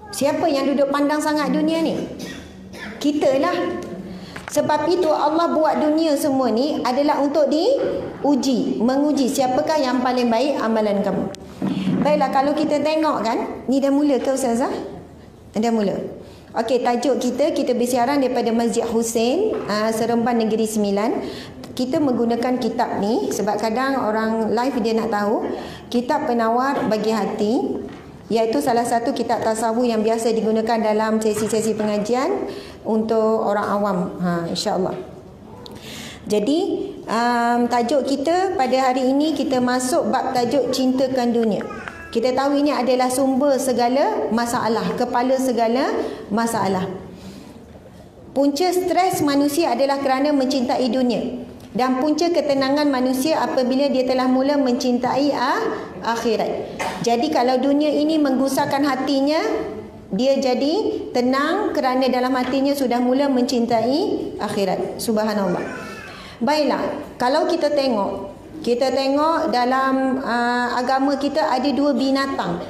Siapa yang duduk pandang sangat dunia ni? Kita lah. Sebab itu Allah buat dunia semua ni adalah untuk diuji, menguji siapakah yang paling baik amalan kamu. Baiklah, kalau kita tengok kan, ni dah mula ke Ustazah? Dah mula. Okey, tajuk kita bersiaran daripada Masjid Husein, Seremban Negeri Sembilan. Kita menggunakan kitab ni sebab kadang orang live dia nak tahu. Kitab Penawar Bagi Hati, iaitu salah satu kitab tasawuf yang biasa digunakan dalam sesi-sesi pengajian untuk orang awam, insya-Allah. Jadi tajuk kita pada hari ini, kita masuk bab tajuk cintakan dunia. Kita tahu ini adalah sumber segala masalah, kepala segala masalah. Punca stres manusia adalah kerana mencintai dunia, dan punca ketenangan manusia apabila dia telah mula mencintai akhirat. Jadi kalau dunia ini menggusarkan hatinya, dia jadi tenang kerana dalam hatinya sudah mula mencintai akhirat. Subhanallah. Baiklah, kalau kita tengok dalam agama kita ada dua binatang.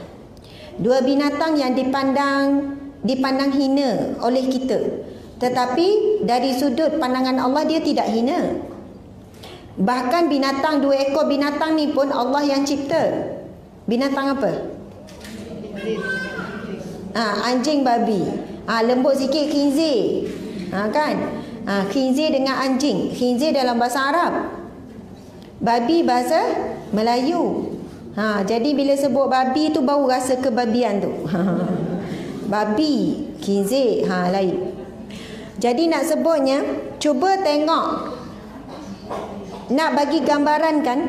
Dua binatang yang dipandang hina oleh kita. Tetapi dari sudut pandangan Allah dia tidak hina. Bahkan binatang, dua ekor binatang ni pun Allah yang cipta. Binatang apa? Anjing, babi. Lembut sikit khinzir. Kan? Khinzir dengan anjing. Khinzir dalam bahasa Arab, babi bahasa Melayu. Jadi bila sebut babi tu baru rasa kebabian tu. Babi, khinzir, lain. Jadi nak sebutnya, cuba tengok. Nak bagi gambaran kan,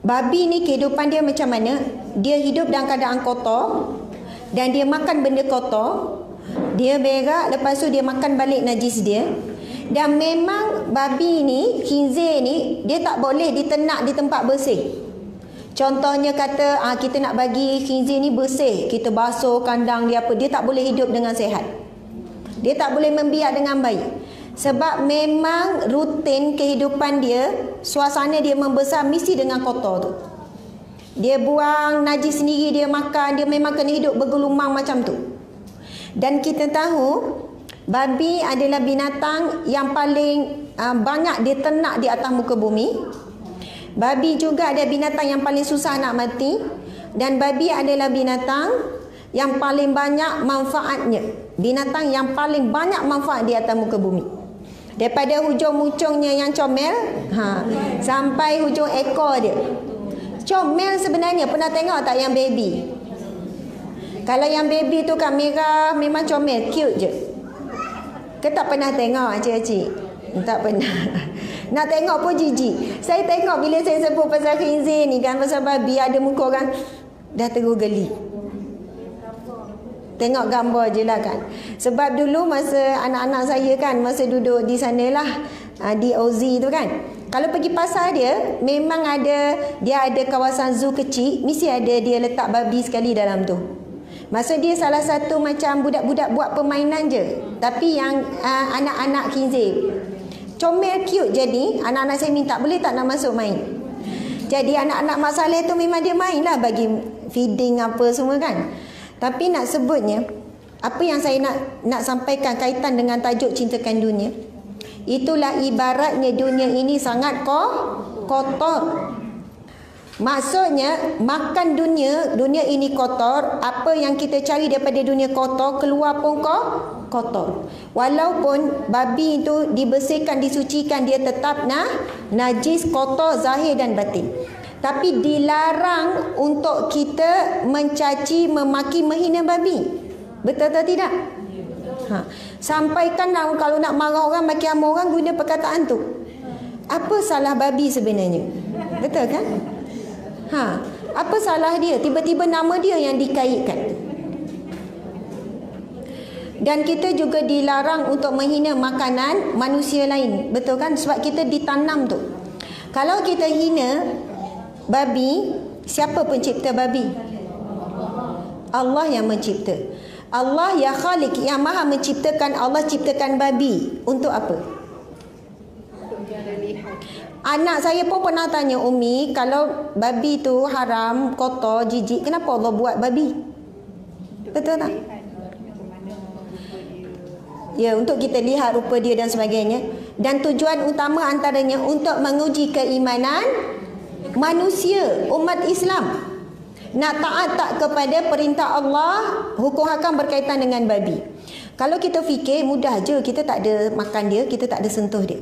babi ni kehidupan dia macam mana? Dia hidup dalam keadaan kotor, dan dia makan benda kotor. Dia berak, lepas tu dia makan balik najis dia. Dan memang babi ni, khinzir ni, dia tak boleh diternak di tempat bersih. Contohnya kata kita nak bagi khinzir ni bersih, kita basuh kandang dia apa, dia tak boleh hidup dengan sehat. Dia tak boleh membiak dengan baik. Sebab memang rutin kehidupan dia, suasana dia membesar mesti dengan kotor tu. Dia buang najis sendiri, dia makan, dia memang kena hidup bergelumang macam tu. Dan kita tahu babi adalah binatang yang paling banyak diternak di atas muka bumi. Babi juga ada binatang yang paling susah nak mati. Dan babi adalah binatang yang paling banyak manfaatnya. Binatang yang paling banyak manfaat di atas muka bumi. Daripada hujung-hujungnya yang comel sampai hujung ekor dia. Comel sebenarnya, pernah tengok tak yang baby? Kalau yang baby tu kan merah, memang comel, cute je. Ke tak pernah tengok cik-cik? Tak pernah. Nak tengok pun jijik. Saya tengok bila saya sebut pasal khinzir ni kan, pasal babi, ada muka orang dah terus geli. Tengok gambar je lah kan. Sebab dulu masa anak-anak saya kan, masa duduk di sanalah, di Ozi tu kan, kalau pergi pasar dia, memang dia ada kawasan zoo kecil, mesti ada dia letak babi sekali dalam tu. Maksud dia salah satu macam budak-budak buat permainan je, tapi yang anak-anak khinzir. Comel, cute. Jadi anak-anak saya minta, boleh tak nak masuk main? Jadi anak-anak Mak Saleh tu memang dia main lah, bagi feeding apa semua kan. Tapi nak sebutnya, apa yang saya nak sampaikan kaitan dengan tajuk cintakan dunia, itulah ibaratnya dunia ini sangat kotor. Maksudnya makan dunia ini kotor. Apa yang kita cari daripada dunia kotor, keluar pun kotor. Walaupun babi itu dibersihkan, disucikan, dia tetap najis, kotor, zahir dan batin. Tapi dilarang untuk kita mencaci, memaki, menghina babi. Betul atau tidak? Sampaikan kalau nak marah orang, maki sama orang, guna perkataan tu. Apa salah babi sebenarnya? Betul kan? Apa salah dia? Tiba-tiba nama dia yang dikaitkan. Dan kita juga dilarang untuk menghina makanan manusia lain. Betul kan? Sebab kita ditanam tu. Kalau kita hina babi, siapa pencipta babi? Allah yang mencipta. Allah ya Khalik, yang maha menciptakan. Allah ciptakan babi untuk apa? Anak saya pun pernah tanya, Umi, kalau babi tu haram, kotor, jijik, kenapa Allah buat babi? Betul tak? Ya, untuk kita lihat rupa dia dan sebagainya. Dan tujuan utama antaranya untuk menguji keimanan manusia, umat Islam. Nak taat tak kepada perintah Allah, hukum hakam berkaitan dengan babi. Kalau kita fikir mudah je, kita tak ada makan dia, kita tak ada sentuh dia.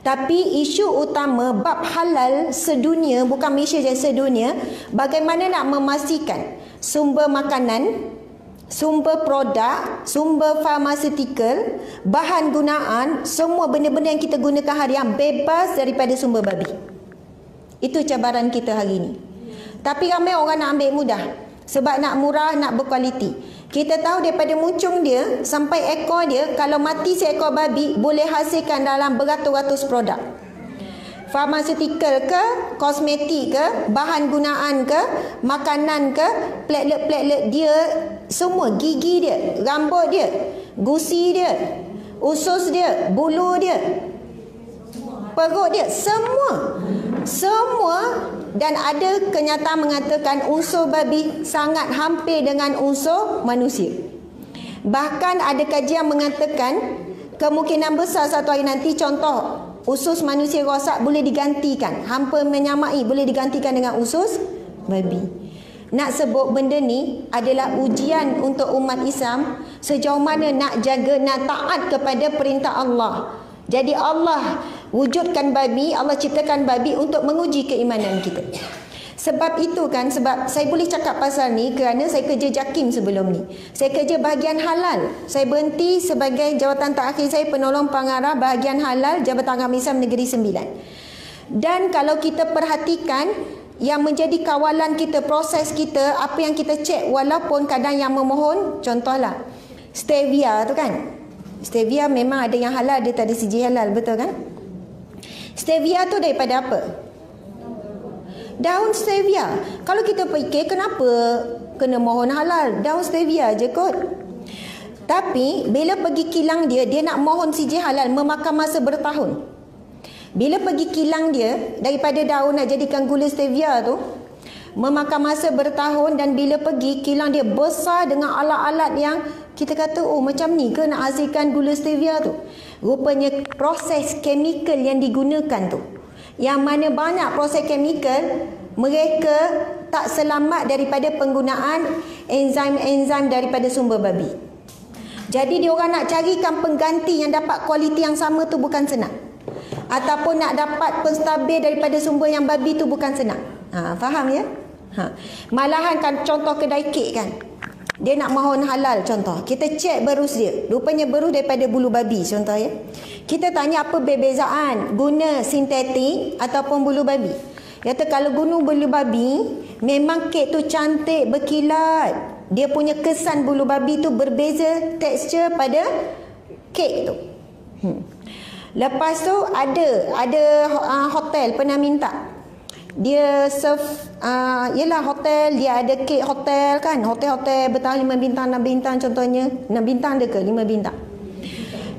Tapi isu utama bab halal sedunia, bukan Malaysia je, sedunia, bagaimana nak memastikan sumber makanan, sumber produk, sumber farmaceutical, bahan gunaan, semua benda-benda yang kita gunakan harian bebas daripada sumber babi. Itu cabaran kita hari ini. Tapi ramai orang nak ambil mudah sebab nak murah, nak berkualiti. Kita tahu daripada muncung dia sampai ekor dia, kalau mati seekor babi boleh hasilkan dalam beratus-ratus produk. Farmaceutical ke, kosmetik ke, bahan gunaan ke, makanan ke, platelet-platelet dia, semua, gigi dia, rambut dia, gusi dia, usus dia, bulu dia, perut dia, semua. Dan ada kenyataan mengatakan unsur babi sangat hampir dengan unsur manusia. Bahkan ada kajian mengatakan kemungkinan besar satu hari nanti, contoh usus manusia rosak boleh digantikan, hampir menyamai boleh digantikan dengan usus babi. Nak sebut benda ni adalah ujian untuk umat Islam sejauh mana nak jaga, nak taat kepada perintah Allah. Jadi Allah wujudkan babi, Allah ciptakan babi untuk menguji keimanan kita. Sebab itu kan, sebab saya boleh cakap pasal ni kerana saya kerja JAKIM sebelum ni. Saya kerja bahagian halal. Saya berhenti sebagai jawatan terakhir saya penolong pengarah bahagian halal Jabatan Agama Islam Negeri Sembilan. Dan kalau kita perhatikan yang menjadi kawalan kita, proses kita, apa yang kita cek, walaupun kadang yang memohon, contohlah stevia tu kan. Stevia memang ada yang halal, dia tak ada sijil halal, betul kan? Stevia tu daripada apa? Daun stevia. Kalau kita fikir kenapa kena mohon halal, daun stevia je kot. Tapi bila pergi kilang dia, dia nak mohon sijil halal memakan masa bertahun. Bila pergi kilang dia, daripada daun nak jadikan gula stevia tu, memakan masa bertahun. Dan bila pergi kilang dia besar dengan alat-alat yang kita kata, oh macam ni ke nak hasilkan gula stevia tu. Rupanya proses chemical yang digunakan tu, yang mana banyak proses chemical, mereka tak selamat daripada penggunaan enzim-enzim daripada sumber babi. Jadi dia orang nak carikan pengganti yang dapat kualiti yang sama tu bukan senang. Ataupun nak dapat penstabil daripada sumber yang babi tu bukan senang. Faham ya? Malahan kan contoh kedai kek kan, dia nak mohon halal contoh, kita cek berus dia, rupanya berus daripada bulu babi contoh ya. Kita tanya apa perbezaan guna sintetik ataupun bulu babi. Kata kalau guna bulu babi, memang kek tu cantik berkilat, dia punya kesan bulu babi tu berbeza tekstur pada kek tu. Lepas tu ada hotel pernah minta dia serve, yelah hotel, dia ada kek hotel kan, hotel-hotel bertahan 5 bintang, 6 bintang contohnya, 6 bintang ada ke 5 bintang.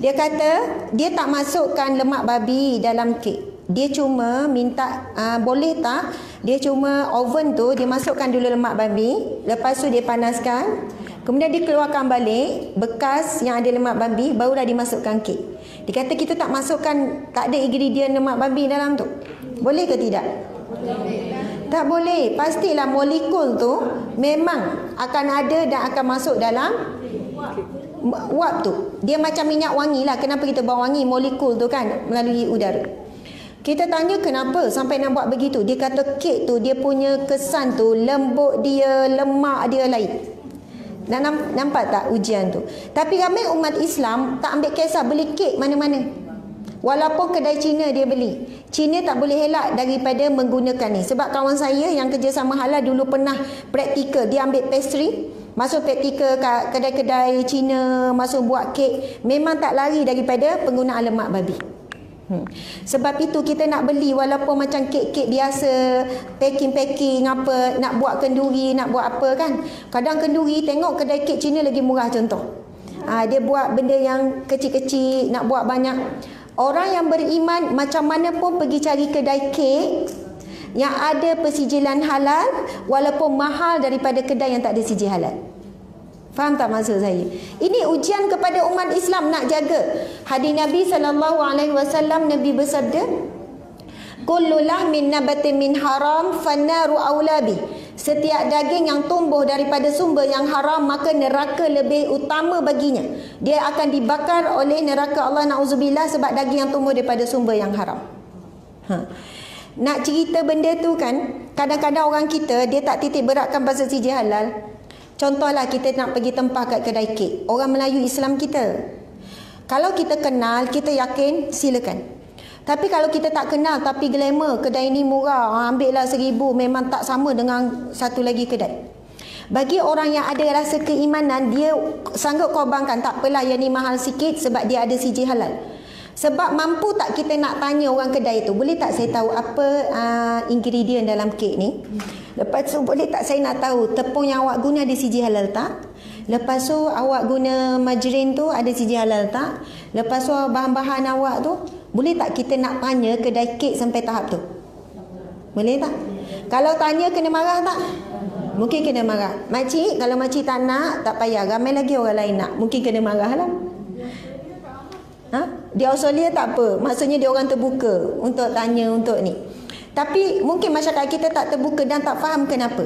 Dia kata dia tak masukkan lemak babi dalam kek, dia cuma minta boleh tak dia cuma oven tu dia masukkan dulu lemak babi, lepas tu dia panaskan, kemudian dia keluarkan balik bekas yang ada lemak babi, barulah dimasukkan kek. Dia kata kita tak masukkan, tak ada ingredient lemak babi dalam tu, boleh ke tidak? Tak boleh. Pastilah molekul tu memang akan ada dan akan masuk dalam wap tu. Dia macam minyak wangi lah. Kenapa kita bawa wangi? Molekul tu kan melalui udara. Kita tanya kenapa sampai nak buat begitu. Dia kata kek tu dia punya kesan tu, lembut dia, lemak dia lain. Dan nampak tak ujian tu? Tapi ramai umat Islam tak ambil kisah beli kek mana-mana. Walaupun kedai Cina dia beli, Cina tak boleh elak daripada menggunakan ni. Sebab kawan saya yang kerja sama halal dulu pernah praktikal, dia ambil pastry, masuk praktikal kat kedai-kedai Cina, masuk buat kek, memang tak lari daripada penggunaan lemak babi. Sebab itu kita nak beli walaupun macam kek-kek biasa, packing-packing apa, nak buat kenduri, nak buat apa kan. Kadang kenduri tengok kedai kek Cina lagi murah contoh. Dia buat benda yang kecil-kecil, nak buat banyak. Orang yang beriman macam mana pun pergi cari kedai kek yang ada persijilan halal walaupun mahal daripada kedai yang tak ada sijil halal. Faham tak maksud saya? Ini ujian kepada umat Islam nak jaga. Hadis Nabi SAW, Nabi bersabda, kullu lahmin nabatin min haram fannaru aulabi. Setiap daging yang tumbuh daripada sumber yang haram, maka neraka lebih utama baginya. Dia akan dibakar oleh neraka Allah, na'udzubillah, sebab daging yang tumbuh daripada sumber yang haram. Nak cerita benda tu kan, kadang-kadang orang kita dia tak titik beratkan pasal sijil halal. Contohlah kita nak pergi tempah kat kedai kek, orang Melayu Islam kita. Kalau kita kenal, kita yakin, silakan. Tapi kalau kita tak kenal tapi glamour, kedai ni murah, ambil lah 1,000, memang tak sama dengan satu lagi kedai. Bagi orang yang ada rasa keimanan, dia sanggup korbankan, tak apalah yang ni mahal sikit sebab dia ada sijil halal. Sebab mampu tak kita nak tanya orang kedai tu, boleh tak saya tahu apa ingredient dalam kek ni? Lepas tu boleh tak saya nak tahu tepung yang awak guna ada sijil halal tak? Lepas tu awak guna margarin tu ada sijil halal tak? Lepas tu bahan-bahan awak tu, boleh tak kita nak tanya kedai kek sampai tahap tu? Boleh tak? Kalau tanya kena marah tak? Mungkin kena marah. Makcik, kalau makcik tak nak, tak payah, ramai lagi orang lain nak. Mungkin kena marah lah. Di Australia tak apa, maksudnya dia orang terbuka untuk tanya untuk ni. Tapi mungkin masyarakat kita tak terbuka dan tak faham kenapa.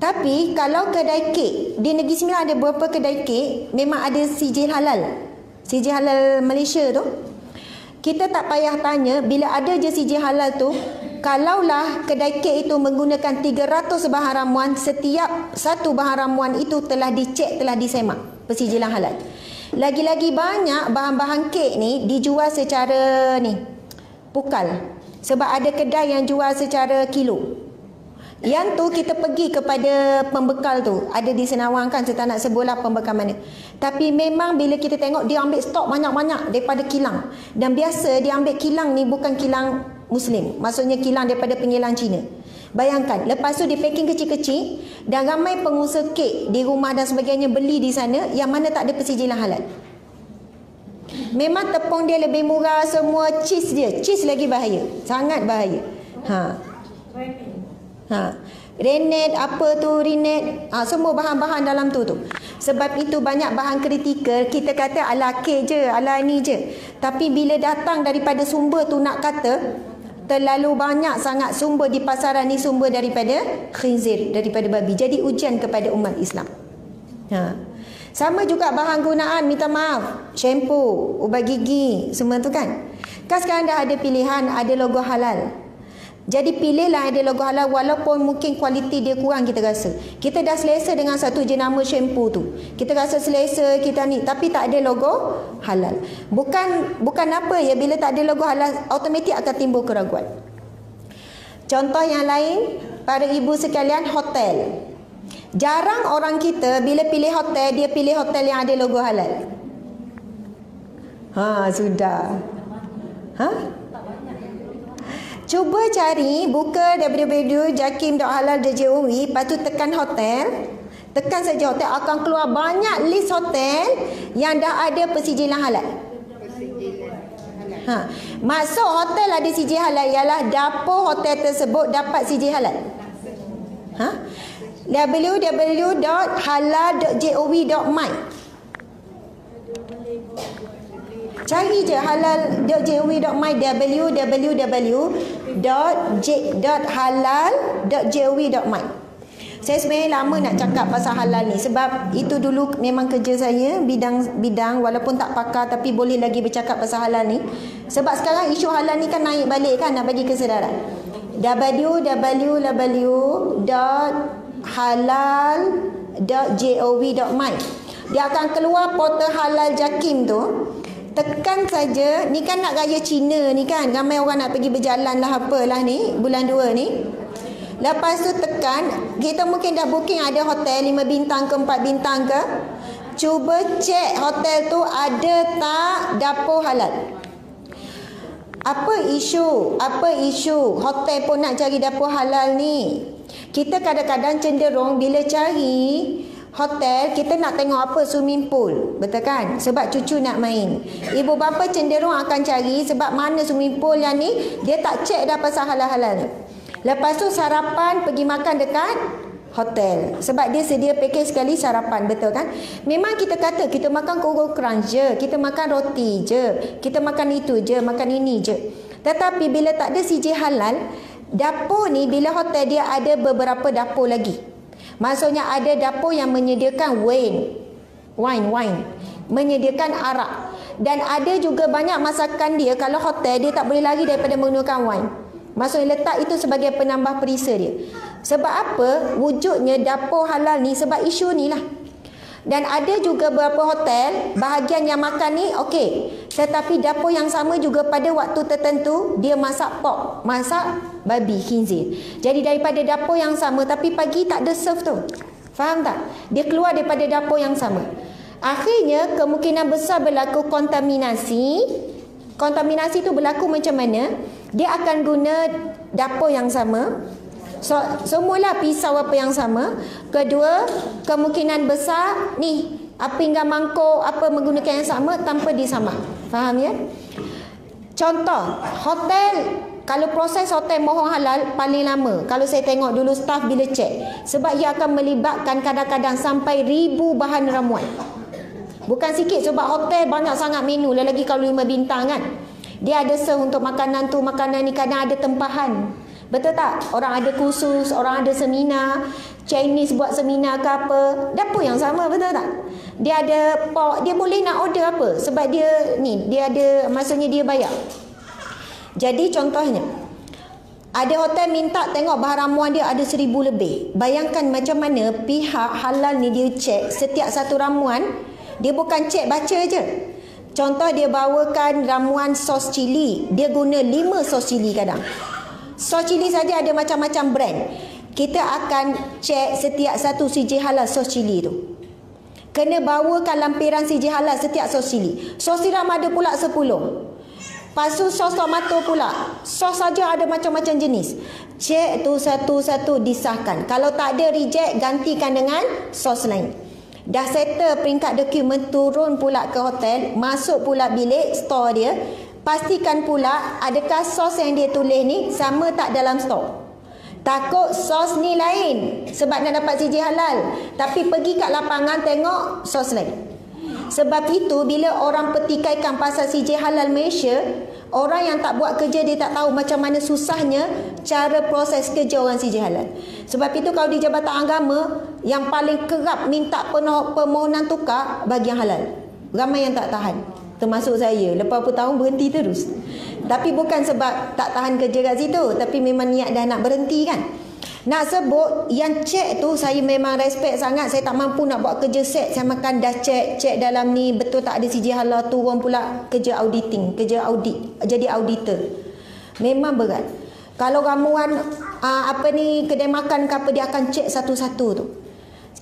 Tapi kalau kedai kek di Negeri Sembilan ada beberapa kedai kek memang ada sijil halal. Sijil halal Malaysia tu. Kita tak payah tanya, bila ada je sijil halal tu, kalaulah kedai kek itu menggunakan 300 bahan ramuan, setiap satu bahan ramuan itu telah dicek, telah disemak persijilan halal. Lagi-lagi banyak bahan-bahan kek ni dijual secara ni pukal. Sebab ada kedai yang jual secara kilo. Yang tu kita pergi kepada pembekal tu. Ada di Senawang kan, saya tak nak sebutlah pembekal mana. Tapi memang bila kita tengok dia ambil stok banyak-banyak daripada kilang. Dan biasa dia ambil kilang ni bukan kilang Muslim. Maksudnya kilang daripada pengilang Cina. Bayangkan, lepas tu dia packing kecil-kecil dan ramai pengusaha kek di rumah dan sebagainya beli di sana yang mana tak ada persijilan halal. Memang tepung dia lebih murah, semua cheese dia. Cheese lagi bahaya. Sangat bahaya. Rennet, apa tu, Rinet, semua bahan-bahan dalam tu. Sebab itu banyak bahan kritikal, kita kata ala kek je, ala ni je. Tapi bila datang daripada sumber tu nak kata, terlalu banyak sangat sumber di pasaran ni sumber daripada khinzir, daripada babi. Jadi ujian kepada umat Islam. Sama juga bahan gunaan, minta maaf, shampoo, ubat gigi, semua tu kan. Kan sekarang dah ada pilihan, ada logo halal. Jadi pilihlah ada logo halal walaupun mungkin kualiti dia kurang kita rasa. Kita dah selesa dengan satu jenama shampoo tu. Kita rasa selesa, kita ni, tapi tak ada logo halal. Bukan apa ya, bila tak ada logo halal automatik akan timbul keraguan. Contoh yang lain, para ibu sekalian, hotel. Jarang orang kita bila pilih hotel, dia pilih hotel yang ada logo halal. Sudah. Cuba cari, buka www.jakim.halal.gov, lepas tu tekan hotel. Tekan saja hotel, akan keluar banyak list hotel yang dah ada persijilan halal. Maksud hotel ada sijil halal ialah dapur hotel tersebut dapat sijil halal. www.halal.gov.my. Cari je halal.gov.my, www.halal.gov.my. Saya sebenarnya lama nak cakap pasal halal ni sebab itu dulu memang kerja saya, bidang walaupun tak pakar tapi boleh lagi bercakap pasal halal ni. Sebab sekarang isu halal ni kan naik balik kan, nak bagi kesedaran. www.halal.gov.my. Dia akan keluar portal halal Jakim tu. Tekan saja, ni kan nak raya Cina ni kan, ramai orang nak pergi berjalan lah apalah ni, bulan 2 ni. Lepas tu tekan, kita mungkin dah booking ada hotel 5 bintang ke 4 bintang ke. Cuba cek hotel tu ada tak dapur halal. Apa isu hotel pun nak cari dapur halal ni. Kita kadang-kadang cenderung bila cari hotel, kita nak tengok apa, swimming pool, betul kan? Sebab cucu nak main. Ibu bapa cenderung akan cari sebab mana swimming pool yang ni dia tak cek dah pasal halal-halal. Lepas tu sarapan pergi makan dekat hotel. Sebab dia sedia package sekali sarapan, betul kan? Memang kita kata kita makan Koro Crunch je, kita makan roti je, kita makan itu je, makan ini je. Tetapi bila tak ada CJ halal, dapur ni bila hotel dia ada beberapa dapur lagi. Maksudnya ada dapur yang menyediakan wine, menyediakan arak. Dan ada juga banyak masakan dia, kalau hotel dia tak boleh lari daripada menggunakan wine. Maksudnya letak itu sebagai penambah perisa dia. Sebab apa? Wujudnya dapur halal ni sebab isu ni lah. Dan ada juga beberapa hotel, bahagian yang makan ni okey, tetapi dapur yang sama juga pada waktu tertentu dia masak pork, masak babi, khinzir. Jadi daripada dapur yang sama tapi pagi tak ada serve tu. Faham tak? Dia keluar daripada dapur yang sama. Akhirnya kemungkinan besar berlaku kontaminasi. Kontaminasi tu berlaku macam mana? Dia akan guna dapur yang sama. So, semula pisau apa yang sama. Kedua, kemungkinan besar ni pinggan mangkuk apa menggunakan yang sama tanpa disamak. Faham ya? Contoh, hotel, kalau proses hotel mohon halal paling lama. Kalau saya tengok dulu staff bila cek, sebab ia akan melibatkan kadang-kadang sampai 1000 bahan ramuan. Bukan sikit, sebab hotel banyak sangat menu. Lagi kalau 5 bintang kan, dia ada serve untuk makanan tu, makanan ni, kadang ada tempahan. Betul tak? Orang ada kursus, orang ada seminar, Chinese buat seminar ke apa, dapur yang sama, betul tak? Dia ada pork, dia boleh nak order apa, sebab dia ni, dia ada, maksudnya dia bayar. Jadi contohnya, ada hotel minta tengok bahan ramuan dia ada 1000 lebih. Bayangkan macam mana pihak halal ni dia cek setiap satu ramuan. Dia bukan cek baca je. Contoh dia bawakan ramuan sos cili, dia guna 5 sos cili kadang. Sos cili saja ada macam-macam brand. Kita akan cek setiap satu CJ halal sos cili tu. Kena bawakan lampiran CJ halal setiap sos cili. Sos tiram ada pula 10. Lepas tu sos tomato pula. Sos saja ada macam-macam jenis. Cek tu satu-satu disahkan. Kalau tak ada reject, gantikan dengan sos lain. Dah settle peringkat dokumen, turun pula ke hotel, masuk pula bilik store dia. Pastikan pula adakah sos yang dia tulis ni sama tak dalam stok. Takut sos ni lain sebab nak dapat CJ halal, tapi pergi kat lapangan tengok sos lain. Sebab itu bila orang petikaikan pasal CJ halal Malaysia, orang yang tak buat kerja dia tak tahu macam mana susahnya cara proses kerja orang CJ halal. Sebab itu kalau di Jabatan Agama yang paling kerap minta permohonan tukar bagi yang halal, ramai yang tak tahan. Termasuk saya, lepas berapa tahun berhenti terus. Tapi bukan sebab tak tahan kerja kat situ, tapi memang niat dah nak berhenti kan. Nak sebut yang cek tu saya memang respect sangat. Saya tak mampu nak buat kerja set. Saya makan dah cek dalam ni betul tak ada CJ halal, turun pula kerja auditing, kerja audit, jadi auditor. Memang berat. Kalau ramuan kedai makan ke apa, dia akan cek satu-satu tu.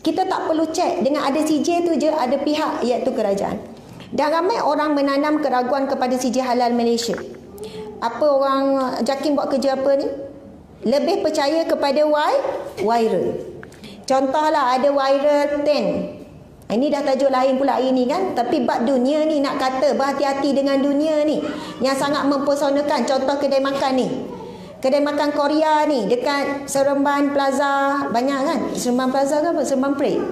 Kita tak perlu cek, dengan ada CJ tu je ada pihak iaitu kerajaan. Dan ramai orang menanam keraguan kepada CJ halal Malaysia. Apa orang JAKIM buat kerja apa ni? Lebih percaya kepada viral. Contohlah ada viral 10. Ini dah tajuk lain pula hari ni kan. Tapi bab dunia ni nak kata berhati-hati dengan dunia ni yang sangat mempesonakan. Contoh kedai makan ni, kedai makan Korea ni dekat Seremban Plaza. Banyak kan? Seremban Plaza ke apa? Seremban Parade.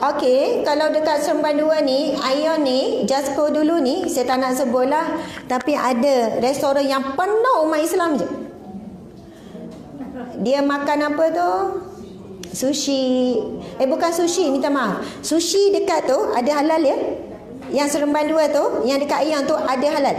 Okey, kalau dekat Seremban 2 ni, Ion ni, Jasco dulu ni, saya tak nak sebut lah, tapi ada restoran yang penuh umat Islam je. Dia makan apa tu? Sushi. Bukan sushi, minta maaf. Sushi dekat tu ada halal ya? Yang Seremban 2 tu, yang dekat Ion tu ada halal.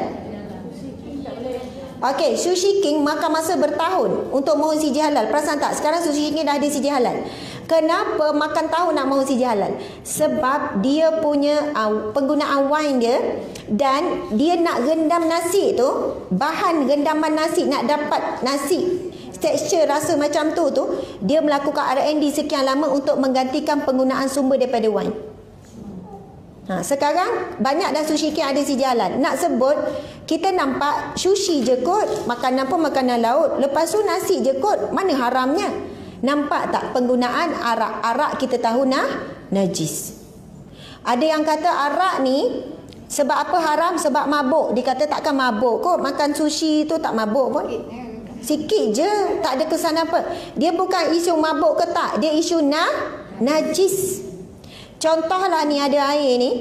Okey, Sushi King makan masa bertahun untuk mohon CJ halal. Perasan tak? Sekarang Sushi King dah ada CJ halal. Kenapa makan tahun nak mohon CJ halal? Sebab dia punya penggunaan wine dia, dan dia nak rendam nasi tu, bahan rendaman nasi, nak dapat nasi tekstur rasa macam tu dia melakukan R&D sekian lama untuk menggantikan penggunaan sumber daripada wine. Sekarang banyak dah Sushi King ada CJ halal. Nak sebut, kita nampak sushi je kot, makanan pun makanan laut. Lepas tu nasi je kot, mana haramnya? Nampak tak penggunaan arak? Arak kita tahu najis. Ada yang kata arak ni sebab apa haram? Sebab mabuk. Dia kata takkan mabuk kot, makan sushi tu tak mabuk pun. Sikit je, tak ada kesan apa. Dia bukan isu mabuk ke tak, dia isu najis. Contohlah ni ada air ni.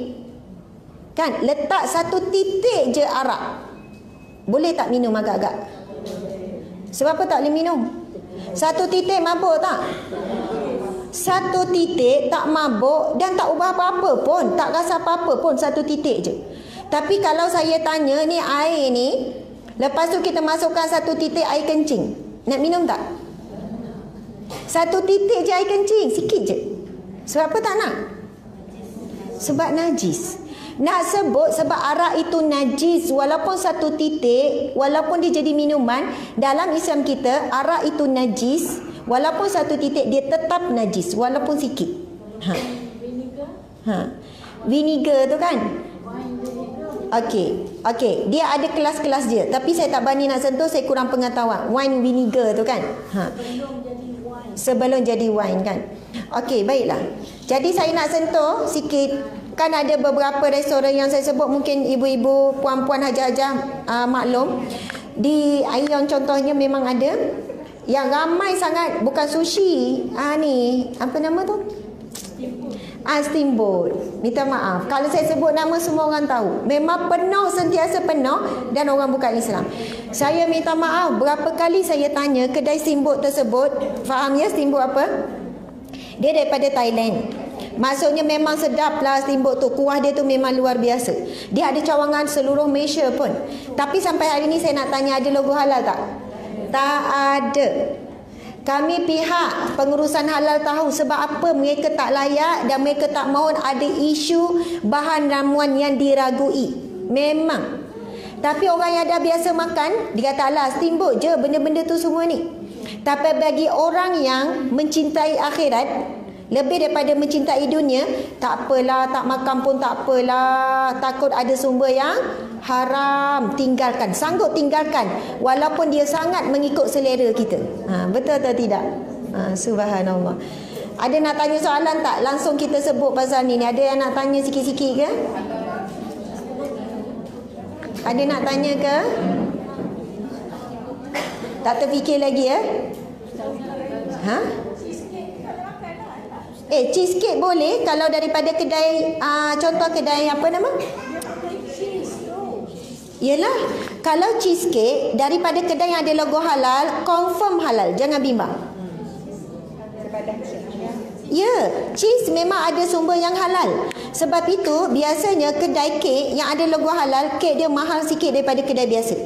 Kan, letak satu titik je arak. Boleh tak minum agak-agak? Sebab apa tak boleh minum? Satu titik mabuk tak? Satu titik tak mabuk dan tak ubah apa-apa pun, tak rasa apa-apa pun, satu titik je. Tapi kalau saya tanya ni air ni, lepas tu kita masukkan satu titik air kencing, nak minum tak? Satu titik je air kencing, sikit je. Sebab apa tak nak? Sebab najis. Nak sebut sebab arak itu najis, walaupun satu titik, walaupun dia jadi minuman, dalam Islam kita arak itu najis, walaupun satu titik dia tetap najis, walaupun sikit. Vinegar tu kan? Okey, dia ada kelas-kelas dia, tapi saya tak berani nak sentuh, saya kurang pengetahuan. Wine vinegar tu kan? Sebelum jadi wine kan? Okey, baiklah. Jadi saya nak sentuh sikit. Kan ada beberapa restoran yang saya sebut, mungkin ibu-ibu, puan-puan, hajah-hajah maklum. Di Ion contohnya memang ada yang ramai sangat, bukan sushi. Ni apa nama tu? Steamboat. Minta maaf kalau saya sebut nama, semua orang tahu. Memang penuh, sentiasa penuh, dan orang bukan Islam. Saya minta maaf, berapa kali saya tanya kedai steamboat tersebut, faham ya steamboat apa? Dia daripada Thailand. Maksudnya memang sedap lah steamboat tu. Kuah dia tu memang luar biasa. Dia ada cawangan seluruh Malaysia pun. Tapi sampai hari ni saya nak tanya, ada logo halal tak? Tak ada. Kami pihak pengurusan halal tahu sebab apa mereka tak layak dan mereka tak mahu ada isu bahan ramuan yang diragui. Memang. Tapi orang yang dah biasa makan, dia kata alah steamboat je benda-benda tu semua ni. Tapi bagi orang yang mencintai akhirat, lebih daripada mencintai dunia, tak apalah, tak makan pun tak apalah, takut ada sumber yang haram, tinggalkan, sanggup tinggalkan, walaupun dia sangat mengikut selera kita. Betul atau tidak? Subhanallah. Ada nak tanya soalan tak? Langsung kita sebut pasal ni. Ada yang nak tanya sikit-sikit ke? Ada nak tanya ke? Tak terfikir lagi ya? Cheesecake boleh kalau daripada kedai, contoh kedai apa nama? Yelah, kalau cheesecake daripada kedai yang ada logo halal, confirm halal, jangan bimbang. Ya, cheese memang ada sumber yang halal. Sebab itu biasanya kedai kek yang ada logo halal, kek dia mahal sikit daripada kedai biasa.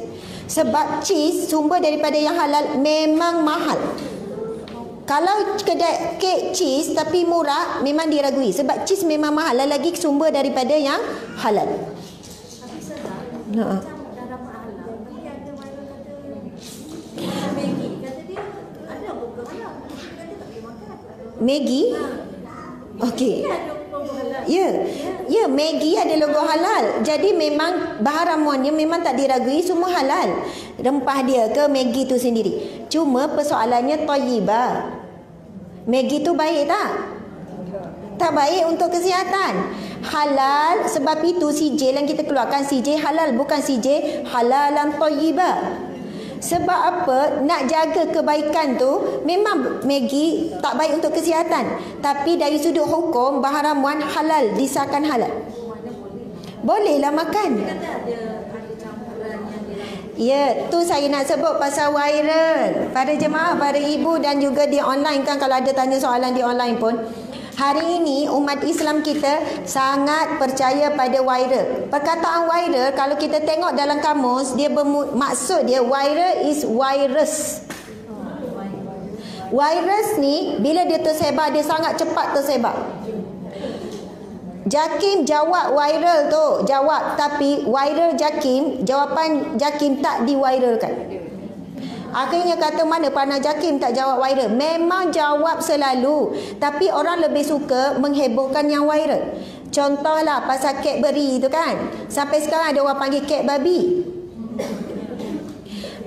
Sebab cheese sumber daripada yang halal memang mahal. Kalau kedai kek cheese tapi murah, memang diragui. Sebab cheese memang mahal, lagi sumber daripada yang halal. Maggi? Okey. Ya, Maggi ada logo halal. Jadi memang bahan ramuannya memang tak diragui, semua halal. Rempah dia ke Maggi tu sendiri. Cuma persoalannya thayyibah. Maggi tu baik tak? Tak baik untuk kesihatan. Halal, sebab itu sijil yang kita keluarkan sijil halal, bukan sijil halalan thayyibah. Sebab apa? Nak jaga kebaikan tu, memang Maggi tak baik untuk kesihatan. Tapi dari sudut hukum, bahan ramuan halal, disahkan halal. Bolehlah makan. Ya, tu saya nak sebut pasal viral. Pada jemaah, pada ibu dan juga di online kan, kalau ada tanya soalan di online pun. Hari ini umat Islam kita sangat percaya pada viral. Perkataan viral kalau kita tengok dalam kamus, dia maksud dia viral is virus. Virus ni bila dia tersebar, dia sangat cepat tersebar. Jakim jawab viral tu, jawab, tapi viral Jakim, jawapan Jakim tak diviralkan. Akhirnya kata mana pernah Jakim tak jawab viral. Memang jawab selalu, tapi orang lebih suka menghebohkan yang viral. Contohlah pasal Cadbury tu kan, sampai sekarang ada orang panggil kek babi.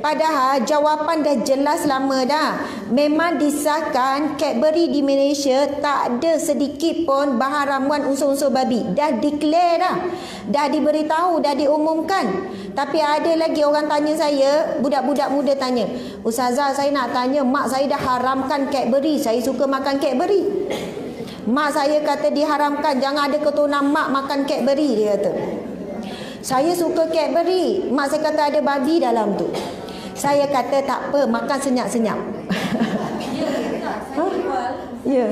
Padahal jawapan dah jelas lama dah. Memang disahkan Cadbury di Malaysia tak ada sedikit pun bahan ramuan unsur-unsur babi. Dah declare dah. Dah diberitahu, dah diumumkan. Tapi ada lagi orang tanya saya, budak-budak muda tanya, Ustazah, saya nak tanya, mak saya dah haramkan Cadbury, saya suka makan Cadbury. Mak saya kata diharamkan, jangan ada keturunan mak makan Cadbury, dia kata. Saya suka Cadbury, mak saya kata ada babi dalam tu. Saya kata tak apa, makan senyap-senyap. Ya.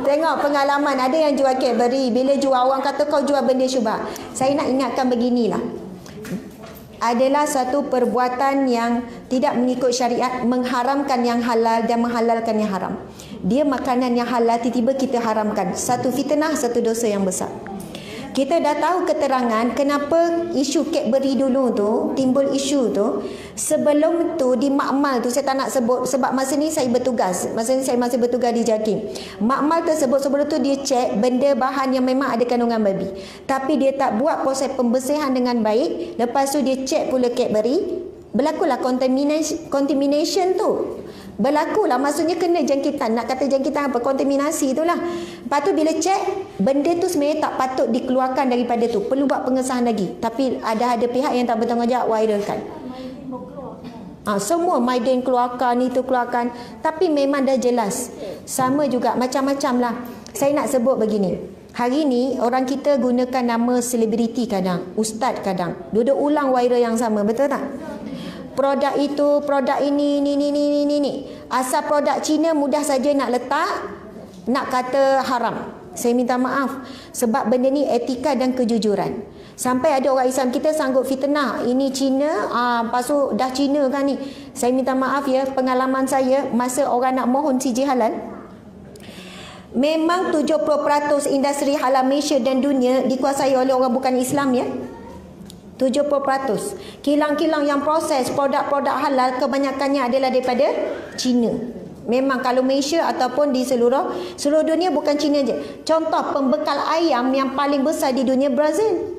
Tengok pengalaman, ada yang jual Cadbury, bila jual orang kata kau jual benda syubhat. Saya nak ingatkan beginilah. Adalah satu perbuatan yang tidak mengikut syariat, mengharamkan yang halal dan menghalalkan yang haram. Dia makanan yang halal, tiba-tiba kita haramkan. Satu fitnah, satu dosa yang besar. Kita dah tahu keterangan kenapa isu Cadbury dulu tu, timbul isu tu. Sebelum tu di makmal tu, saya tak nak sebut sebab masa ni saya bertugas. Masa ni saya masih bertugas di JAKIM. Makmal tersebut sebelum tu dia cek benda bahan yang memang ada kandungan babi. Tapi dia tak buat proses pembersihan dengan baik. Lepas tu dia cek pula Cadbury. Berlakulah contamination tu. Berlakulah, maksudnya kena jangkitan. Nak kata jangkitan apa? Kontaminasi itulah. Lepas tu bila cek, benda tu sebenarnya tak patut dikeluarkan daripada tu. Perlu buat pengesahan lagi. Tapi ada pihak yang tak bertanggungjawab, viralkan. Semua Maiden keluarkan, itu keluarkan. Tapi memang dah jelas. Sama juga, macam-macam lah. Saya nak sebut begini. Hari ni orang kita gunakan nama selebriti kadang, ustaz kadang. Duduk ulang viral yang sama, betul tak? Produk itu, produk ini. Asal produk Cina mudah saja nak letak, nak kata haram. Saya minta maaf sebab benda ni etika dan kejujuran. Sampai ada orang Islam kita sanggup fitnah, ini Cina, lepas tu dah Cina kan ni. Saya minta maaf ya, pengalaman saya masa orang nak mohon CJ halal, memang 70% industri halal Malaysia dan dunia dikuasai oleh orang bukan Islam ya. 70%. Kilang-kilang yang proses produk-produk halal kebanyakannya adalah daripada Cina. Memang kalau Malaysia ataupun di seluruh dunia, bukan Cina je. Contoh pembekal ayam yang paling besar di dunia, Brazil.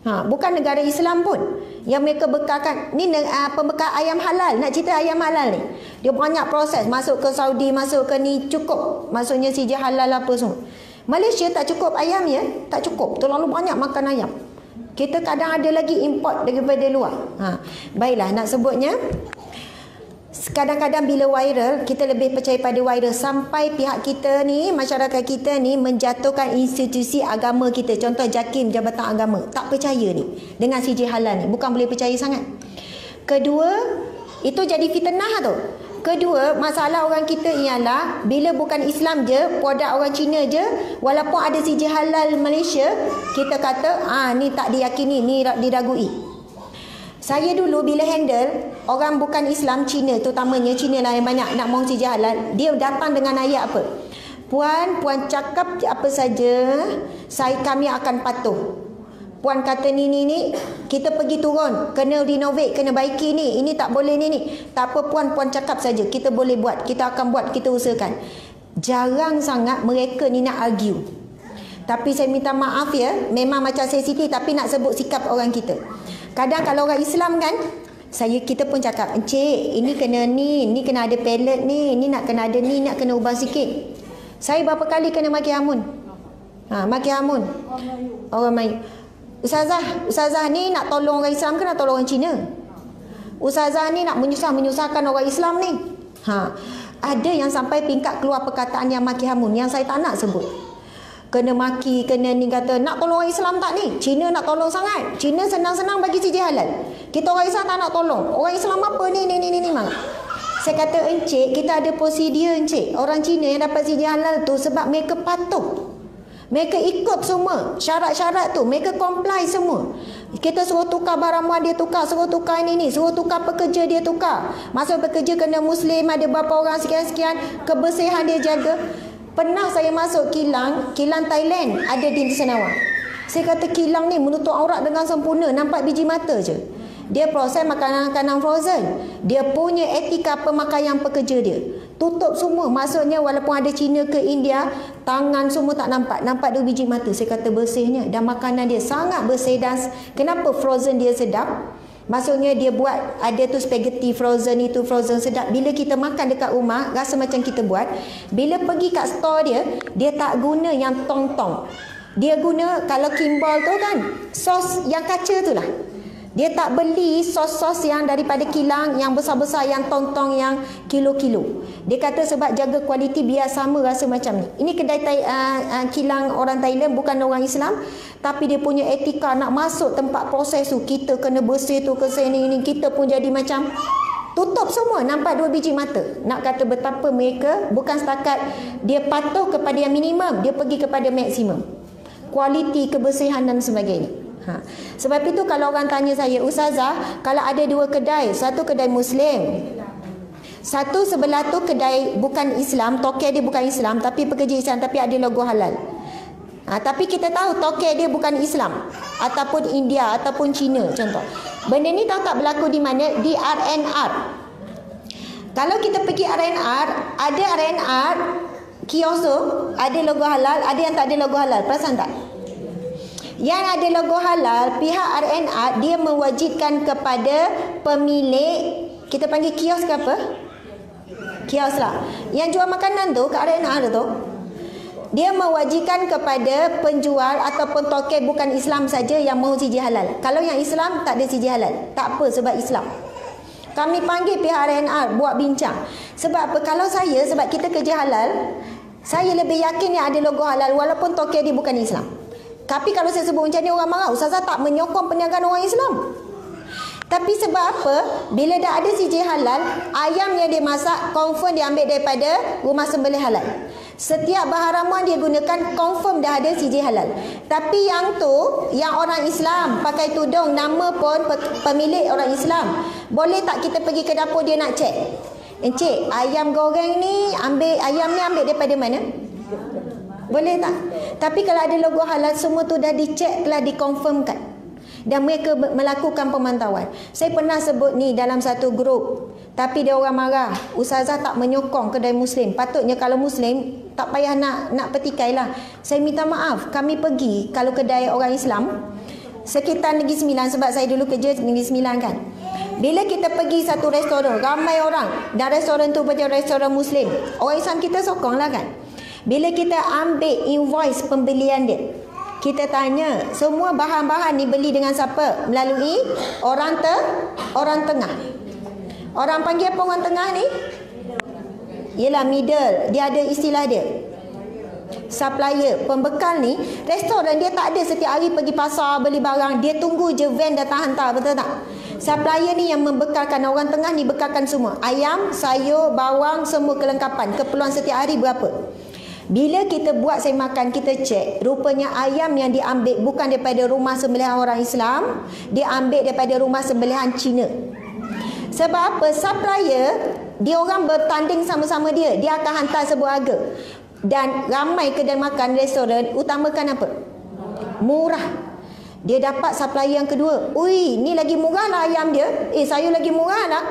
Bukan negara Islam pun. Yang mereka bekalkan ni pembekal ayam halal. Nak cerita ayam halal ni, dia banyak proses, masuk ke Saudi, masuk ke ni, cukup. Maksudnya CJ halal apa semua. Malaysia tak cukup ayam ya, tak cukup. Terlalu banyak makan ayam. Kita kadang ada lagi import daripada luar. Baiklah, nak sebutnya, kadang-kadang bila viral, kita lebih percaya pada viral sampai pihak kita ni, masyarakat kita ni menjatuhkan institusi agama kita. Contoh JAKIM, Jabatan Agama, tak percaya ni dengan CJ halal ni. Bukan boleh percaya sangat. Kedua, itu jadi fitnah tu. Kedua, masalah orang kita ialah bila bukan Islam je, produk orang Cina je, walaupun ada CJ halal Malaysia, kita kata ni tak diyakini, ni diragui. Saya dulu bila handle orang bukan Islam Cina, terutamanya Cina lah yang banyak nak mohon CJ halal, dia datang dengan ayat apa? Puan cakap apa saja, kami akan patuh. Puan kata ni, kita pergi turun, kena renovate, kena baiki ni, ini tak boleh ni. Tak apa puan cakap saja, kita boleh buat, kita akan buat, kita usahakan. Jarang sangat mereka ni nak argue. Tapi saya minta maaf ya, memang macam sensitif tapi nak sebut sikap orang kita. Kadang kalau orang Islam kan, kita pun cakap, encik, ini kena ni kena ada pallet ni, ini nak kena ada ni, nak kena ubah sikit. Saya berapa kali kena maki hamun. Maki hamun. Orang Melayu. Ustazah ni nak tolong orang Islam ke nak tolong orang Cina? Ustazah ni nak menyusahkan orang Islam ni. Ada yang sampai tingkat keluar perkataan yang maki hamun, yang saya tak nak sebut. Kena maki, kena ni, kata nak tolong orang Islam tak ni? Cina nak tolong sangat. Cina senang-senang bagi CJ halal. Kita orang Islam tak nak tolong. Orang Islam apa ni mak. Saya kata, encik, kita ada prosedur encik. Orang Cina yang dapat CJ halal tu sebab mereka patuh. Mereka ikut semua syarat-syarat tu, mereka comply semua. Kita suruh tukar barang muat, dia tukar, suruh tukar ini, suruh tukar pekerja, dia tukar. Masa pekerja kena Muslim, ada berapa orang sekian-sekian, kebersihan dia jaga. Pernah saya masuk kilang Thailand ada di Senawang. Saya kata kilang ni menutup aurat dengan sempurna, nampak biji mata je. Dia proses makanan-makanan frozen. Dia punya etika pemakaian pekerja dia. Tutup semua. Maksudnya walaupun ada Cina ke India, tangan semua tak nampak. Nampak 2 biji mata. Saya kata bersihnya. Dan makanan dia sangat bersih. Dan kenapa frozen dia sedap? Maksudnya dia buat ada tu spaghetti frozen, itu frozen sedap. Bila kita makan dekat rumah, rasa macam kita buat. Bila pergi kat store dia, dia tak guna yang tong-tong. Dia guna, kalau Kimball tu kan, sos yang kaca tu lah. Dia tak beli sos-sos yang daripada kilang, yang besar-besar, yang tong-tong, yang kilo-kilo. Dia kata sebab jaga kualiti biar sama rasa macam ni. Ini kedai kilang orang Thailand, bukan orang Islam. Tapi dia punya etika nak masuk tempat proses tu. Kita kena bersih tu, ke sini ni. Kita pun jadi macam tutup semua. Nampak 2 biji mata. Nak kata betapa mereka bukan setakat dia patuh kepada yang minimum. Dia pergi kepada maksimum. Kualiti, kebersihan dan sebagainya. Sebab itu kalau orang tanya saya, Ustazah, kalau ada 2 kedai, satu kedai Muslim, satu sebelah tu kedai bukan Islam, toke dia bukan Islam tapi pekerja Islam, tapi ada logo halal. Tapi kita tahu toke dia bukan Islam, ataupun India ataupun Cina contoh. Benda ni tahu tak berlaku di mana? Di R&R. Kalau kita pergi R&R, ada R&R kios tu ada logo halal, ada yang tak ada logo halal. Perasan tak? Yang ada logo halal, pihak R&R dia mewajibkan kepada pemilik, kita panggil kios ke apa? Kios lah. Yang jual makanan tu, ke R&R tu, dia mewajibkan kepada penjual ataupun toke bukan Islam saja yang mahu sijil halal. Kalau yang Islam tak ada sijil halal. Tak apa sebab Islam. Kami panggil pihak R&R buat bincang. Sebab apa? Kalau saya, sebab kita kerja halal, saya lebih yakin yang ada logo halal walaupun toke dia bukan Islam. Tapi kalau saya sebut macam ni orang marah, Ustazah tak menyokong perniagaan orang Islam. Tapi sebab apa? Bila dah ada sijil halal, ayam yang dia masak confirm dia ambil daripada rumah sembelih halal. Setiap bahan ramuan dia gunakan confirm dah ada sijil halal. Tapi yang tu, yang orang Islam pakai tudung, nama pun pemilik orang Islam. Boleh tak kita pergi ke dapur dia nak cek? Encik, ayam goreng ni ayam ni ambil daripada mana? Boleh tak? Tapi kalau ada logo halal, semua tu dah dicek, telah dikonfirmkan. Dan mereka melakukan pemantauan. Saya pernah sebut ni dalam satu grup. Tapi dia orang marah. Ustazah tak menyokong kedai Muslim. Patutnya kalau Muslim, tak payah nak petikai lah. Saya minta maaf. Kami pergi, kalau kedai orang Islam, sekitar Negeri Sembilan. Sebab saya dulu kerja Negeri Sembilan kan. Bila kita pergi satu restoran, ramai orang. Dan restoran tu macam restoran Muslim. Orang Islam kita sokong lah kan. Bila kita ambil invoice pembelian dia, kita tanya, semua bahan-bahan ni beli dengan siapa? Melalui orang tengah. Orang panggil apa orang tengah ni? Ialah middle. Dia ada istilah dia. Supplier, pembekal ni, restoran dia tak ada setiap hari pergi pasar beli barang. Dia tunggu je van datang hantar, betul tak? Supplier ni yang membekalkan, orang tengah ni bekalkan semua. Ayam, sayur, bawang, semua kelengkapan. Keperluan setiap hari berapa? Bila kita buat saya makan, kita cek, rupanya ayam yang diambil bukan daripada rumah sembelihan orang Islam, dia ambil daripada rumah sembelihan Cina. Sebab apa? Supplier, dia orang bertanding sama-sama dia. Dia akan hantar sebuah harga. Dan ramai kedai makan, restoran, utamakan apa? Murah. Dia dapat supplier yang kedua. Ui, ni lagi murah lah ayam dia. Sayur lagi murah lah.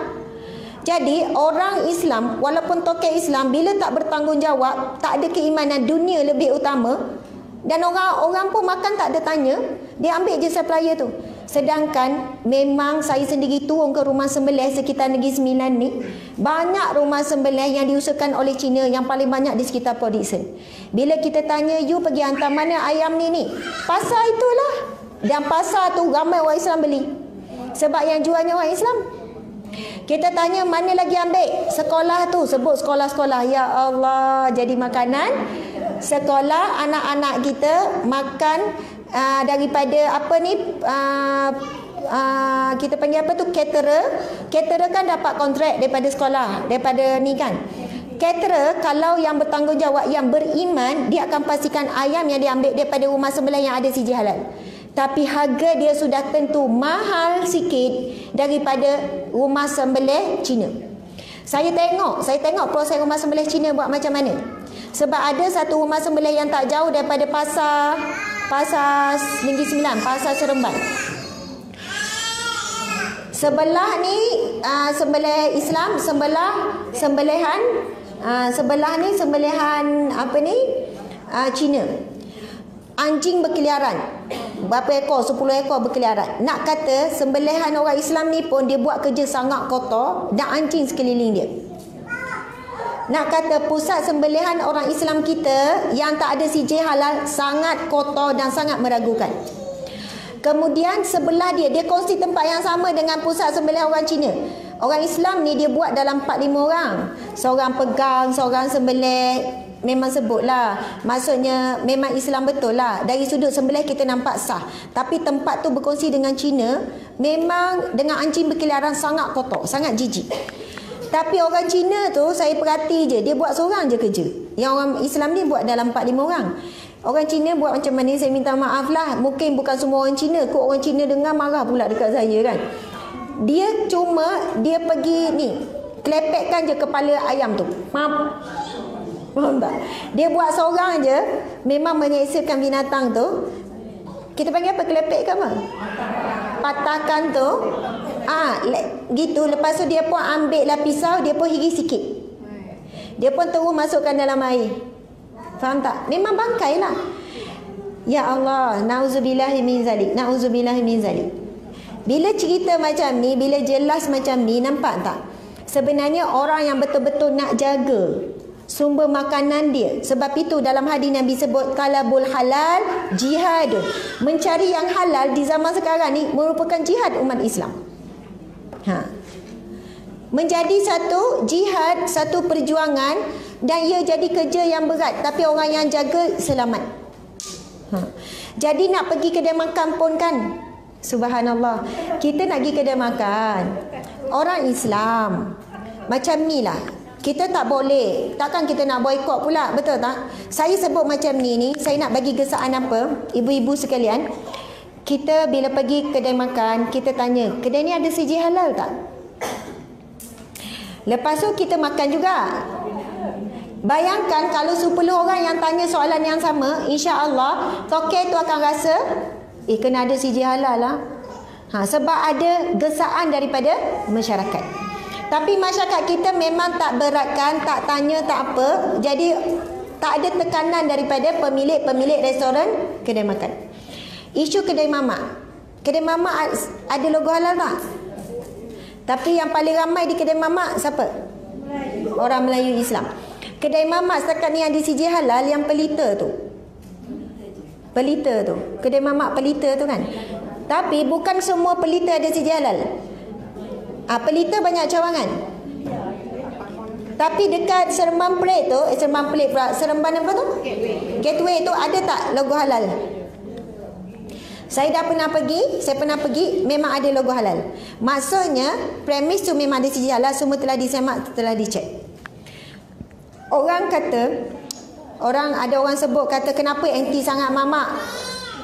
Jadi orang Islam, walaupun tokoh Islam, bila tak bertanggungjawab, tak ada keimanan, dunia lebih utama, dan orang pun makan tak ada tanya, dia ambil je supplier tu. Sedangkan memang saya sendiri turun ke rumah sembelih sekitar Negeri Sembilan ni, banyak rumah sembelih yang diusahakan oleh Cina, yang paling banyak di sekitar Port Dickson. Bila kita tanya, you pergi hantar mana ayam ni? Pasar itulah. Dan pasar tu ramai orang Islam beli. Sebab yang jualnya orang Islam. Kita tanya mana lagi ambil? Sekolah tu, sebut sekolah-sekolah. Ya Allah, jadi makanan sekolah anak-anak kita makan daripada apa ni, kita panggil apa tu, caterer. Caterer kan dapat kontrak daripada sekolah, daripada ni kan. Caterer kalau yang bertanggungjawab, yang beriman, dia akan pastikan ayam yang diambil daripada rumah sembelih yang ada sijil halal. Tapi harga dia sudah tentu mahal sikit daripada rumah sembelih Cina. Saya tengok proses rumah sembelih Cina buat macam mana. Sebab ada satu rumah sembelih yang tak jauh daripada pasar Negeri Sembilan, pasar Seremban. Sebelah ni sembelih Islam, sebelah sembelihan Sebelah ni sembelihan apa ni? Cina. Anjing berkeliaran. Berapa ekor? 10 ekor berkeliaran. Nak kata sembelihan orang Islam ni pun dia buat kerja sangat kotor dan anjing sekeliling dia. Nak kata pusat sembelihan orang Islam kita yang tak ada CJ halal sangat kotor dan sangat meragukan. Kemudian sebelah dia kongsi tempat yang sama dengan pusat sembelihan orang Cina. Orang Islam ni dia buat dalam 4-5 orang. Seorang pegang, seorang sembelih. Memang sebutlah, maksudnya memang Islam betul lah. Dari sudut sembelih kita nampak sah. Tapi tempat tu berkongsi dengan Cina, memang dengan anjing berkeliaran sangat kotor, sangat jijik. Tapi orang Cina tu saya perhati je, dia buat seorang je kerja. Yang orang Islam ni buat dalam 4-5 orang. Orang Cina buat macam mana, saya minta maaf lah. Mungkin bukan semua orang Cina, kok orang Cina dengar marah pula dekat saya kan. Dia pergi ni, kelepekkan je kepala ayam tu. Faham tak? Dia buat seorang je, memang menyeksakan binatang tu. Kita panggil apa? Kelepekkan apa? Patahkan tu. Gitu. Lepas tu dia pun ambil lah pisau, dia pun hiris sikit. Dia pun terus masukkan dalam air. Faham tak? Memang bangkai lah. Ya Allah, na'udzubillahi min zalik. Na'udzubillahi min zalik. Bila cerita macam ni, bila jelas macam ni, nampak tak? Sebenarnya orang yang betul-betul nak jaga sumber makanan dia. Sebab itu dalam hadis Nabi sebut talabul halal jihad. Mencari yang halal di zaman sekarang ni merupakan jihad umat Islam. Menjadi satu jihad, satu perjuangan, dan ia jadi kerja yang berat, tapi orang yang jaga selamat. Jadi nak pergi kedai makan pun kan, subhanallah, kita nak pergi kedai makan orang Islam macam ni lah. Kita tak boleh, takkan kita nak boikot pula, betul tak? Saya sebut macam ni, saya nak bagi gesaan apa, ibu-ibu sekalian. Kita bila pergi kedai makan, kita tanya, kedai ni ada CJ halal tak? Lepas tu kita makan juga. Bayangkan kalau 10 orang yang tanya soalan yang sama, insya-Allah tokek tu akan rasa kena ada CJ halal lah. Sebab ada gesaan daripada masyarakat. Tapi masyarakat kita memang tak beratkan, tak tanya, tak apa. Jadi tak ada tekanan daripada pemilik restoran kedai makan. Isu kedai mamak. Kedai mamak ada logo halal tak? Tapi yang paling ramai di kedai mamak siapa? Orang Melayu Islam. Kedai mamak setakat ni yang di CJ halal yang pelita tu. Pelita tu. Kedai mamak pelita tu kan. Tapi bukan semua pelita ada CJ halal. Pelita banyak cawangan. Tapi dekat Seremban Pelik tu, Seremban Pelik pula, Seremban apa tu? Gateway tu ada tak logo halal? Saya pernah pergi, memang ada logo halal. Maksudnya, premis tu memang ada CJ halal, semua telah disemak, telah dicek. Ada orang sebut kata, kenapa anti sangat mamak?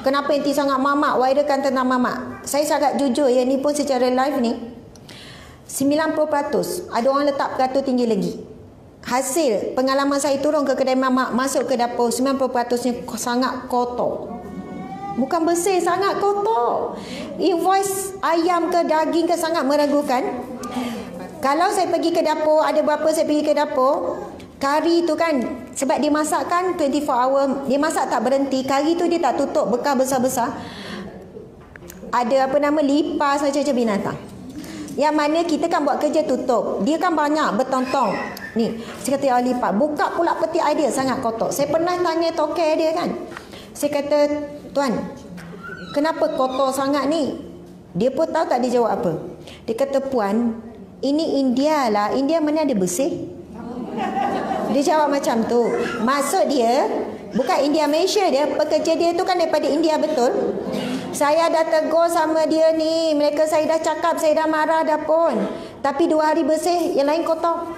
Kenapa anti sangat mamak? Wiralkan tentang mamak. Saya sangat jujur, ya, ni pun secara live ni. 90% ada orang letak peratus tinggi lagi. Hasil pengalaman saya turun ke kedai mamak, masuk ke dapur, 90%-nya sangat kotor. Bukan bersih, sangat kotor. Invoice ayam ke daging ke sangat meragukan. Kalau saya pergi ke dapur, ada berapa saya pergi ke dapur, kari tu kan, sebab dia masak kan 24 hour, dia masak tak berhenti, kari tu dia tak tutup, bekas besar-besar. Ada lipas macam-macam binatang. Yang mana kita kan buat kerja tutup. Dia kan banyak bertong-tong. Ni, saya kata ya lipat. Buka pula peti air dia sangat kotor. Saya pernah tanya tokek dia kan. Saya kata, tuan, kenapa kotor sangat ni? Dia pun tahu tak dia jawab apa. Dia kata, puan, ini India lah. India mana ada bersih? Dia jawab macam tu. Maksud dia, bukan India Malaysia dia. Pekerja dia tu kan daripada India betul. Saya dah tegur sama dia ni. Mereka saya dah cakap, saya dah marah dah pun. Tapi 2 hari bersih, yang lain kotor.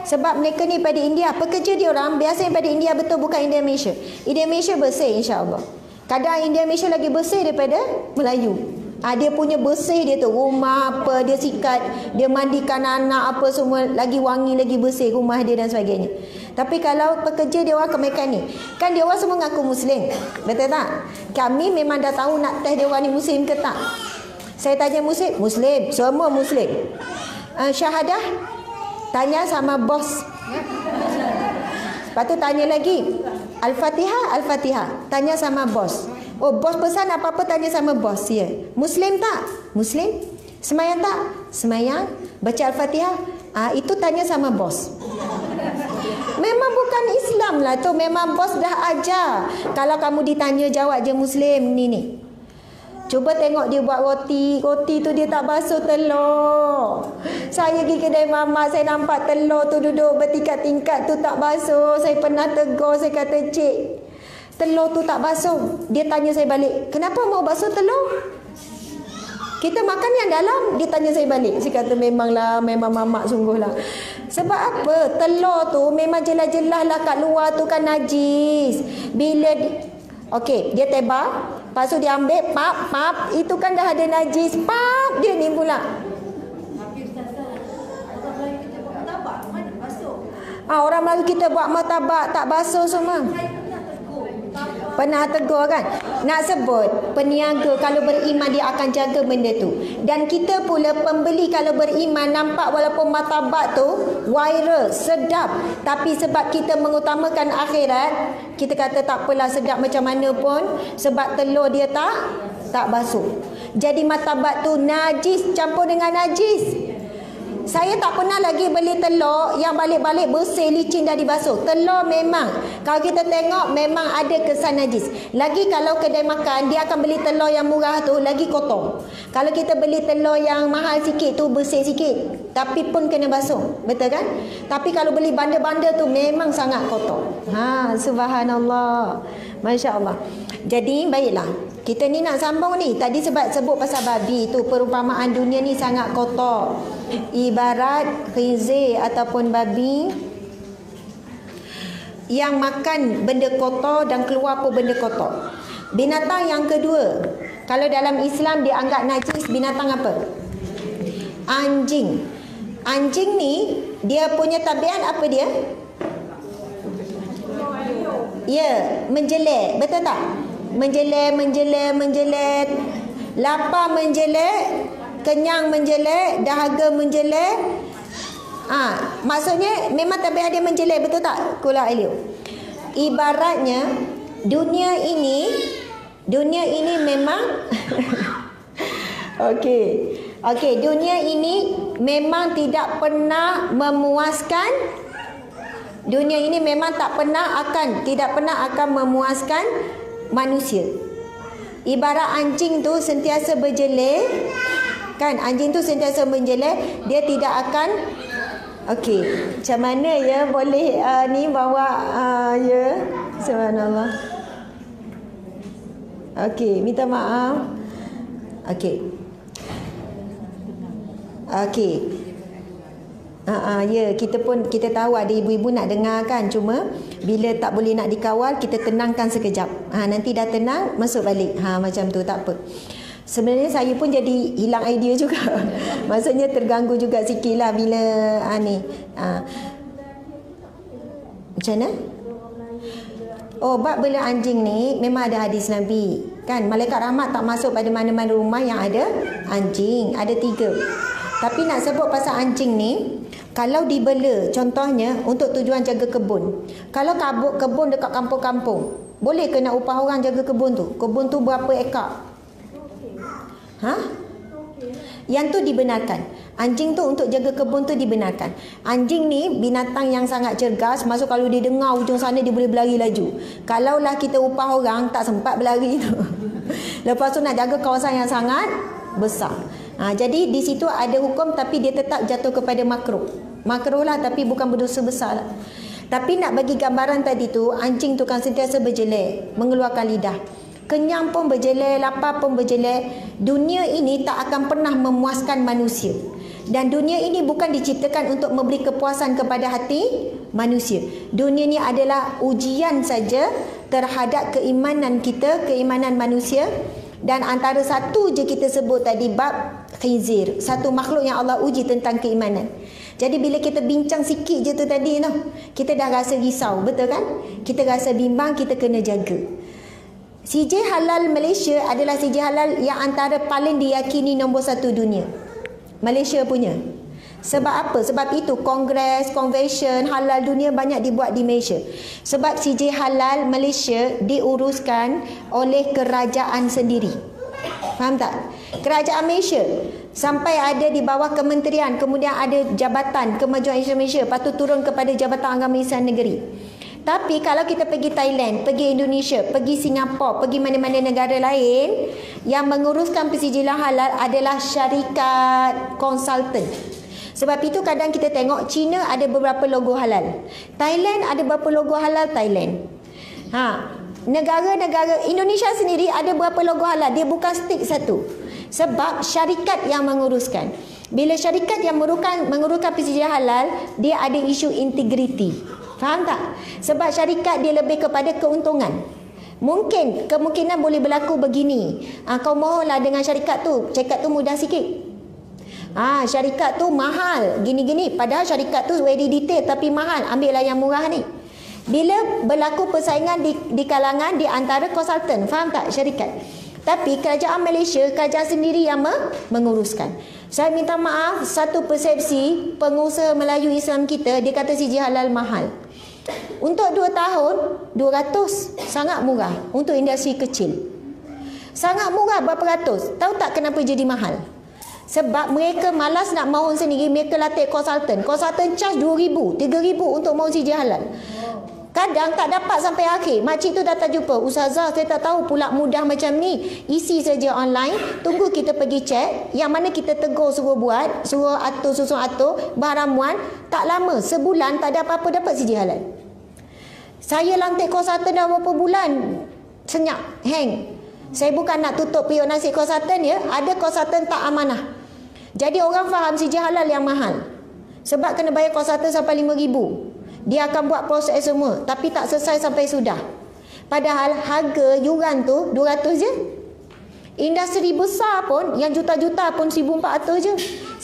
Sebab mereka ni pada India. Pekerja dia orang biasanya pada India betul, bukan India Malaysia. India Malaysia bersih insya-Allah. Kadang India Malaysia lagi bersih daripada Melayu. Dia punya bersih dia tu. Rumah apa, dia sikat, dia mandikan anak apa semua. Lagi wangi, lagi bersih rumah dia dan sebagainya. Tapi kalau pekerja dia orang kemekan ni, kan dia orang semua ngaku Muslim. Betul tak? Kami memang dah tahu nak test dia orang ni Muslim ke tak. Saya tanya Muslim, Muslim, semua Muslim. Syahadah, tanya sama bos. Lepas tu tanya lagi, Al-Fatihah, Al-Fatihah. Tanya sama bos. Oh, bos pesan apa-apa tanya sama bos. Ya. Muslim tak? Muslim. Semayang tak? Semayang. Baca Al-Fatihah. Itu tanya sama bos. Memang bukan Islam lah tu. Memang bos dah ajar. Kalau kamu ditanya jawab je Muslim ni. Cuba tengok dia buat roti. Roti tu dia tak basuh telur. Saya pergi kedai mamak, saya nampak telur tu duduk bertingkat-tingkat tu tak basuh. Saya pernah tegur, saya kata, "Cik, telur tu tak basuh." Dia tanya saya balik, "Kenapa mau basuh telur? Kita makan yang dalam." Dia tanya saya balik. Saya kata, memanglah, memang mamak sungguhlah. Sebab apa? Telur tu memang jelas-jelas lah kat luar tu kan najis. Bila okey, dia tebar, lepas tu dia ambil pap, itu kan dah ada najis. Pap dia ni pula. Orang Melayu kita buat martabak tak basuh semua. Pernah tegur kan? Nak sebut peniaga kalau beriman dia akan jaga benda tu. Dan kita pula pembeli kalau beriman nampak walaupun martabak tu viral, sedap, tapi sebab kita mengutamakan akhirat, kita kata tak apalah, sedap macam mana pun, sebab telur dia tak basuh. Jadi martabak tu najis campur dengan najis. Saya tak pernah lagi beli telur yang balik-balik bersih, licin dah dibasuh. Telur memang, kalau kita tengok memang ada kesan najis. Lagi kalau kedai makan, dia akan beli telur yang murah tu lagi kotor. Kalau kita beli telur yang mahal sikit tu bersih sikit, tapi pun kena basuh. Betul kan? Tapi kalau beli bandar-bandar tu memang sangat kotor. Subhanallah. Masya Allah. Jadi baiklah, kita ni nak sambung ni. Tadi sebab sebut pasal babi tu, perumpamaan dunia ni sangat kotor. Ibarat khinzir ataupun babi yang makan benda kotor dan keluar pun benda kotor. Binatang yang kedua, kalau dalam Islam dianggap najis, binatang apa? Anjing. Anjing ni dia punya tabiat apa dia? Ya, menjelek. Betul tak? Menjelek. Lapar menjelek, kenyang menjelek, dahaga menjelek. Maksudnya memang tabiat dia menjelek, betul tak? Kula Elio. Ibaratnya dunia ini memang Okey, dunia ini memang tidak pernah memuaskan. Dunia ini memang tidak pernah akan memuaskan manusia. Ibarat anjing tu sentiasa berjelek, kan? Anjing tu sentiasa menjelek, dia tidak akan. Okey, macam mana ya boleh ni bawa ya? Subhanallah. Okey, minta maaf. Okey. Ya, kita tahu ada ibu-ibu nak dengar kan, cuma bila tak boleh nak dikawal, kita tenangkan sekejap. Nanti dah tenang masuk balik. Macam tu, tak apa. Sebenarnya saya pun jadi hilang idea juga. Maksudnya terganggu juga sikit lah bila ni. Macam mana? Bab bela anjing ni memang ada hadis Nabi. Kan, malaikat rahmat tak masuk pada mana-mana rumah yang ada anjing. Ada 3. Tapi nak sebut pasal anjing ni, kalau dibela, contohnya untuk tujuan jaga kebun. Kalau kebun dekat kampung-kampung, boleh ke nak upah orang jaga kebun tu? Kebun tu berapa ekar? Yang tu dibenarkan. Anjing tu untuk jaga kebun tu dibenarkan. Anjing ni binatang yang sangat cergas. Masuk kalau dia dengar ujung sana, dia boleh berlari laju. Kalaulah kita upah orang, tak sempat berlari tu. Lepas tu nak jaga kawasan yang sangat besar. Jadi di situ ada hukum, tapi dia tetap jatuh kepada makruh. Makruh lah, tapi bukan berdosa besar lah. Tapi nak bagi gambaran tadi tu, anjing tu kan sentiasa berjelek, mengeluarkan lidah. Kenyang pun berjelek, lapar pun berjelek. Dunia ini tak akan pernah memuaskan manusia. Dan dunia ini bukan diciptakan untuk memberi kepuasan kepada hati manusia. Dunia ini adalah ujian saja terhadap keimanan kita, keimanan manusia. Dan antara satu je kita sebut tadi, bab khinzir, satu makhluk yang Allah uji tentang keimanan. Jadi bila kita bincang sikit je tu tadi tu, kita dah rasa risau, betul kan? Kita rasa bimbang, kita kena jaga. CJ Halal Malaysia adalah CJ Halal yang antara paling diyakini nombor 1 dunia. Malaysia punya. Sebab apa? Sebab itu kongres, convention halal dunia banyak dibuat di Malaysia. Sebab CJ Halal Malaysia diuruskan oleh kerajaan sendiri. Faham tak? Kerajaan Malaysia sampai ada di bawah kementerian, kemudian ada Jabatan Kemajuan Islam Malaysia, lepas tu turun kepada Jabatan Agama Islam Negeri. Tapi kalau kita pergi Thailand, pergi Indonesia, pergi Singapura, pergi mana-mana negara lain, yang menguruskan persijilan halal adalah syarikat konsultan. Sebab itu kadang kita tengok China ada beberapa logo halal. Thailand ada beberapa logo halal Thailand. Negara-negara Indonesia sendiri ada beberapa logo halal. Dia bukan stick satu. Sebab syarikat yang menguruskan. Bila syarikat yang menguruskan persijilan halal, dia ada isu integriti. Faham tak? Sebab syarikat dia lebih kepada keuntungan. Kemungkinan boleh berlaku begini. Kau mohonlah dengan syarikat tu. Syarikat tu mudah sikit. Syarikat tu mahal gini-gini, padahal syarikat tu very detail tapi mahal, ambillah yang murah ni. Bila berlaku persaingan di kalangan di antara konsultan, faham tak, syarikat. Tapi kerajaan Malaysia, kerajaan sendiri yang menguruskan. Saya minta maaf, satu persepsi pengusaha Melayu Islam kita, dia kata CJ Halal mahal. Untuk 2 tahun 200 sangat murah untuk industri kecil. Sangat murah, berapa ratus. Tahu tak kenapa jadi mahal? Sebab mereka malas nak mohon sendiri, mereka latih konsultan. Konsultan charge 2,000, 3,000 untuk mohon CJ Halal. Kadang tak dapat sampai akhir. Makcik tu datang jumpa, Ustazah saya tak tahu pula mudah macam ni. Isi saja online, tunggu kita pergi cek. Yang mana kita tegur suruh buat, suruh atur, susun atur, bahan ramuan. Tak lama, sebulan tak ada apa-apa dapat CJ Halal. Saya lantik konsultan dah berapa bulan, senyap, hang. Saya bukan nak tutup periuk nasib konsultan ya. Ada konsultan tak amanah. Jadi orang faham CJ Halal yang mahal. Sebab kena bayar konsultan sampai 5,000. Dia akan buat proses semua. Tapi tak selesai sampai sudah. Padahal harga yuran tu 200 je. Industri besar pun yang juta-juta pun 1,400 je.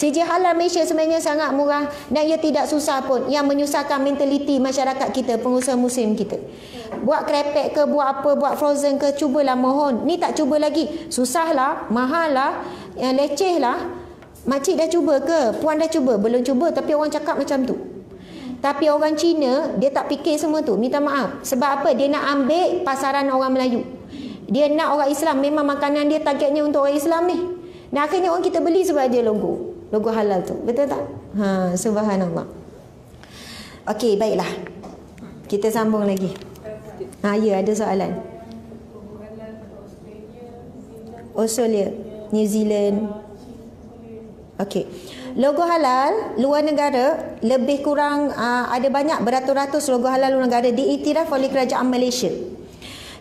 CJ Halal Malaysia sebenarnya sangat murah. Dan ia tidak susah pun. Yang menyusahkan mentaliti masyarakat kita, pengusaha muslim kita. Buat krepek ke, buat apa, buat frozen ke, cubalah mohon. Ni tak cuba lagi. Susah lah, mahal lah, yang leceh lah. Makcik dah cuba ke? Puan dah cuba? Belum cuba, tapi orang cakap macam tu. Tapi orang Cina, dia tak fikir semua tu. Minta maaf. Sebab apa? Dia nak ambil pasaran orang Melayu. Dia nak orang Islam. Memang makanan dia targetnya untuk orang Islam ni. Dan akhirnya orang kita beli sebab dia logo. Logo halal tu. Betul tak? Subhanallah. Okey, baiklah. Kita sambung lagi. Ya, ada soalan. Australia, New Zealand. Okey. Logo halal luar negara lebih kurang ada banyak beratus-ratus logo halal luar negara diiktiraf oleh kerajaan Malaysia.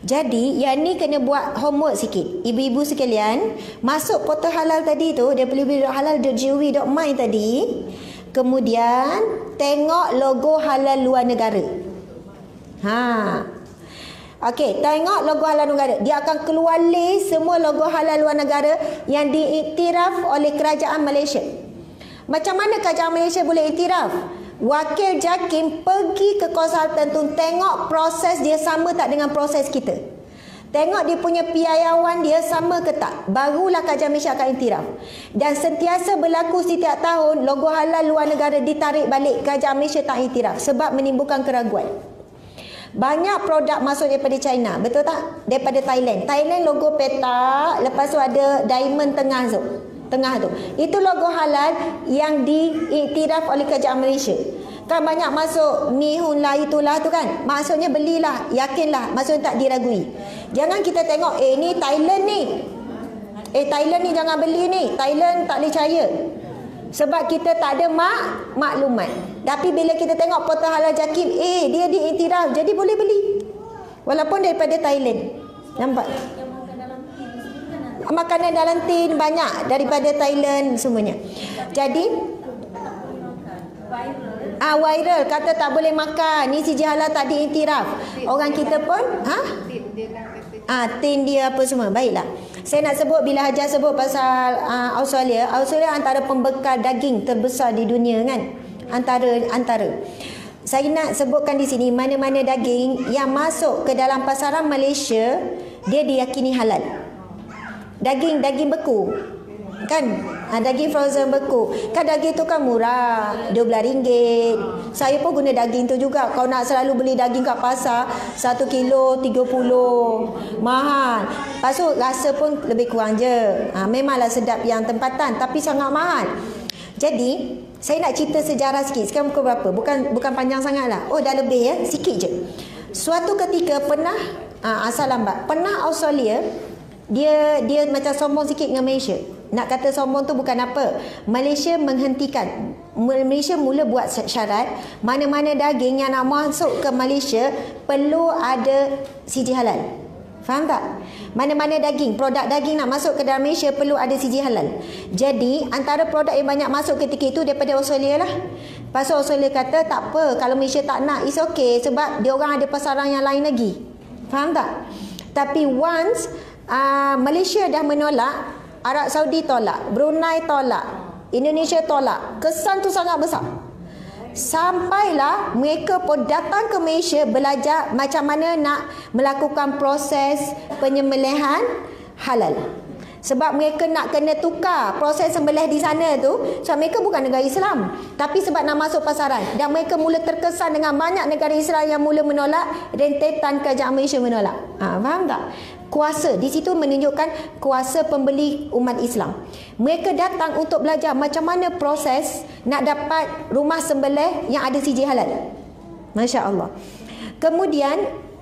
Jadi yang ni kena buat homework sikit. Ibu-ibu sekalian, masuk portal halal tadi tu, www.halal.gov.my tadi. Kemudian tengok logo halal luar negara. Okey, tengok logo halal luar negara. Dia akan keluar list semua logo halal luar negara yang diiktiraf oleh kerajaan Malaysia. Macam mana kerajaan Malaysia boleh iktiraf? Wakil JAKIM pergi ke konsultan tu, tengok proses dia sama tak dengan proses kita. Tengok dia punya piawaian dia sama ke tak. Barulah kerajaan Malaysia akan iktiraf. Dan sentiasa berlaku setiap tahun logo halal luar negara ditarik balik. Kerajaan Malaysia tak iktiraf sebab menimbulkan keraguan. Banyak produk masuk daripada China, betul tak? Daripada Thailand. Thailand logo petak, lepas tu ada diamond tengah tu. Itu logo halal yang diiktiraf oleh kerajaan Malaysia. Kan banyak masuk mihun lah itulah tu kan. Maksudnya belilah, yakinlah, maksudnya tak diragui. Jangan kita tengok ni Thailand ni. Thailand ni jangan beli ni. Thailand tak boleh percaya. Sebab kita tak ada maklumat. Tapi bila kita tengok portal halal JAKIM, dia diiktiraf, jadi boleh beli. Walaupun daripada Thailand. Nampak? Makanan dalam tin banyak daripada Thailand semuanya. Jadi viral kata tak boleh makan. Ni CJ Halal tak diiktiraf. Orang kita pun tin dia apa semua. Baiklah. Saya nak sebut bila Hajar sebut pasal Australia. Australia antara pembekal daging terbesar di dunia kan. Antara. Saya nak sebutkan di sini mana-mana daging yang masuk ke dalam pasaran Malaysia dia diyakini halal. Daging beku kan, Daging frozen beku. Kan daging tu kan murah, RM12. Saya pun guna daging tu juga. Kau nak selalu beli daging kat pasar 1 kilo 30, mahal. Lepas tu rasa pun lebih kurang je. Memanglah sedap yang tempatan tapi sangat mahal. Jadi saya nak cerita sejarah sikit. Sekarang pukul berapa? Bukan panjang sangat lah. Oh, dah lebih ya, sikit je. Suatu ketika pernah asal lambat, pernah Australia, dia macam sombong sikit dengan Malaysia. Nak kata sombong tu bukan apa. Malaysia menghentikan. Malaysia mula buat syarat mana-mana daging yang nak masuk ke Malaysia perlu ada sijil halal. Faham tak? Mana-mana daging, produk daging nak masuk ke dalam Malaysia perlu ada sijil halal. Jadi antara produk yang banyak masuk ketika itu daripada Australia lah. Pasal Australia kata tak apa, kalau Malaysia tak nak, it's okay, sebab dia orang ada pasaran yang lain lagi. Faham tak? Tapi once Malaysia dah menolak, Arab Saudi tolak, Brunei tolak, Indonesia tolak. Kesan tu sangat besar. Sampailah mereka pun datang ke Malaysia belajar macam mana nak melakukan proses penyembelihan halal. Sebab mereka nak kena tukar proses sembelih di sana tu. Sebab mereka bukan negara Islam, tapi sebab nak masuk pasaran. Dan mereka mula terkesan dengan banyak negara Islam yang mula menolak, rentetan kerajaan Malaysia menolak. Faham tak? Kuasa di situ menunjukkan kuasa pembeli umat Islam. Mereka datang untuk belajar macam mana proses nak dapat rumah sembelih yang ada sijil halal. Masya Allah. Kemudian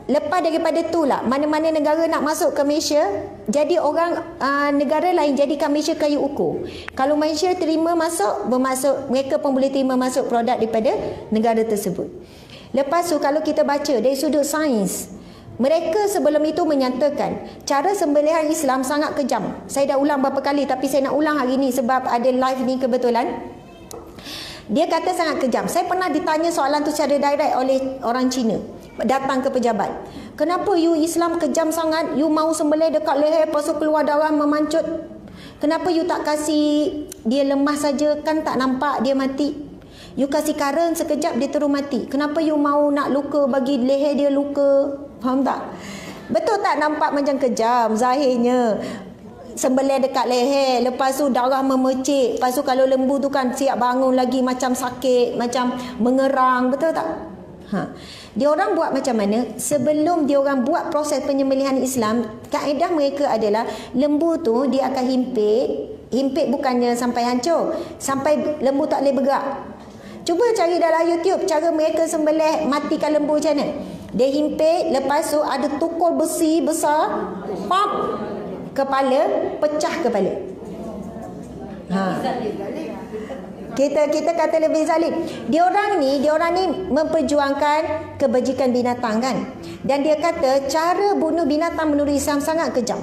lepas daripada itulah, mana-mana negara nak masuk ke Malaysia, jadi orang negara lain jadikan Malaysia kayu ukur. Kalau Malaysia terima masuk, bermaksud mereka pun boleh terima masuk produk daripada negara tersebut. Lepas tu kalau kita baca dari sudut sains, mereka sebelum itu menyatakan cara sembelihan Islam sangat kejam. Saya dah ulang berapa kali tapi saya nak ulang hari ni sebab ada live ni kebetulan. Dia kata sangat kejam. Saya pernah ditanya soalan tu secara direct oleh orang Cina. Datang ke pejabat. Kenapa you Islam kejam sangat? You mau sembelih dekat leher, lepas tu keluar darah memancut. Kenapa you tak kasih dia lemah saja? Kan tak nampak dia mati. You kasih karen sekejap dia terus mati. Kenapa you mau nak luka bagi leher dia luka? Faham tak? Betul tak nampak macam kejam zahirnya? Sembelih dekat leher, lepas tu darah memercik, lepas tu kalau lembu tu kan siap bangun lagi macam sakit, macam mengerang, betul tak? Dia orang buat macam mana? Sebelum dia orang buat proses penyembelihan Islam, kaedah mereka adalah lembu tu dia akan himpit bukannya sampai hancur, sampai lembu tak boleh bergerak. Cuba cari dalam YouTube cara mereka sembelih matikan lembu macam mana. Dia himpit, lepas tu ada tukul besi besar, pop, kepala, pecah kepala. Kita kata lebih zalim. Dia orang ni memperjuangkan kebajikan binatang kan. Dan dia kata cara bunuh binatang menurut Islam sangat kejam.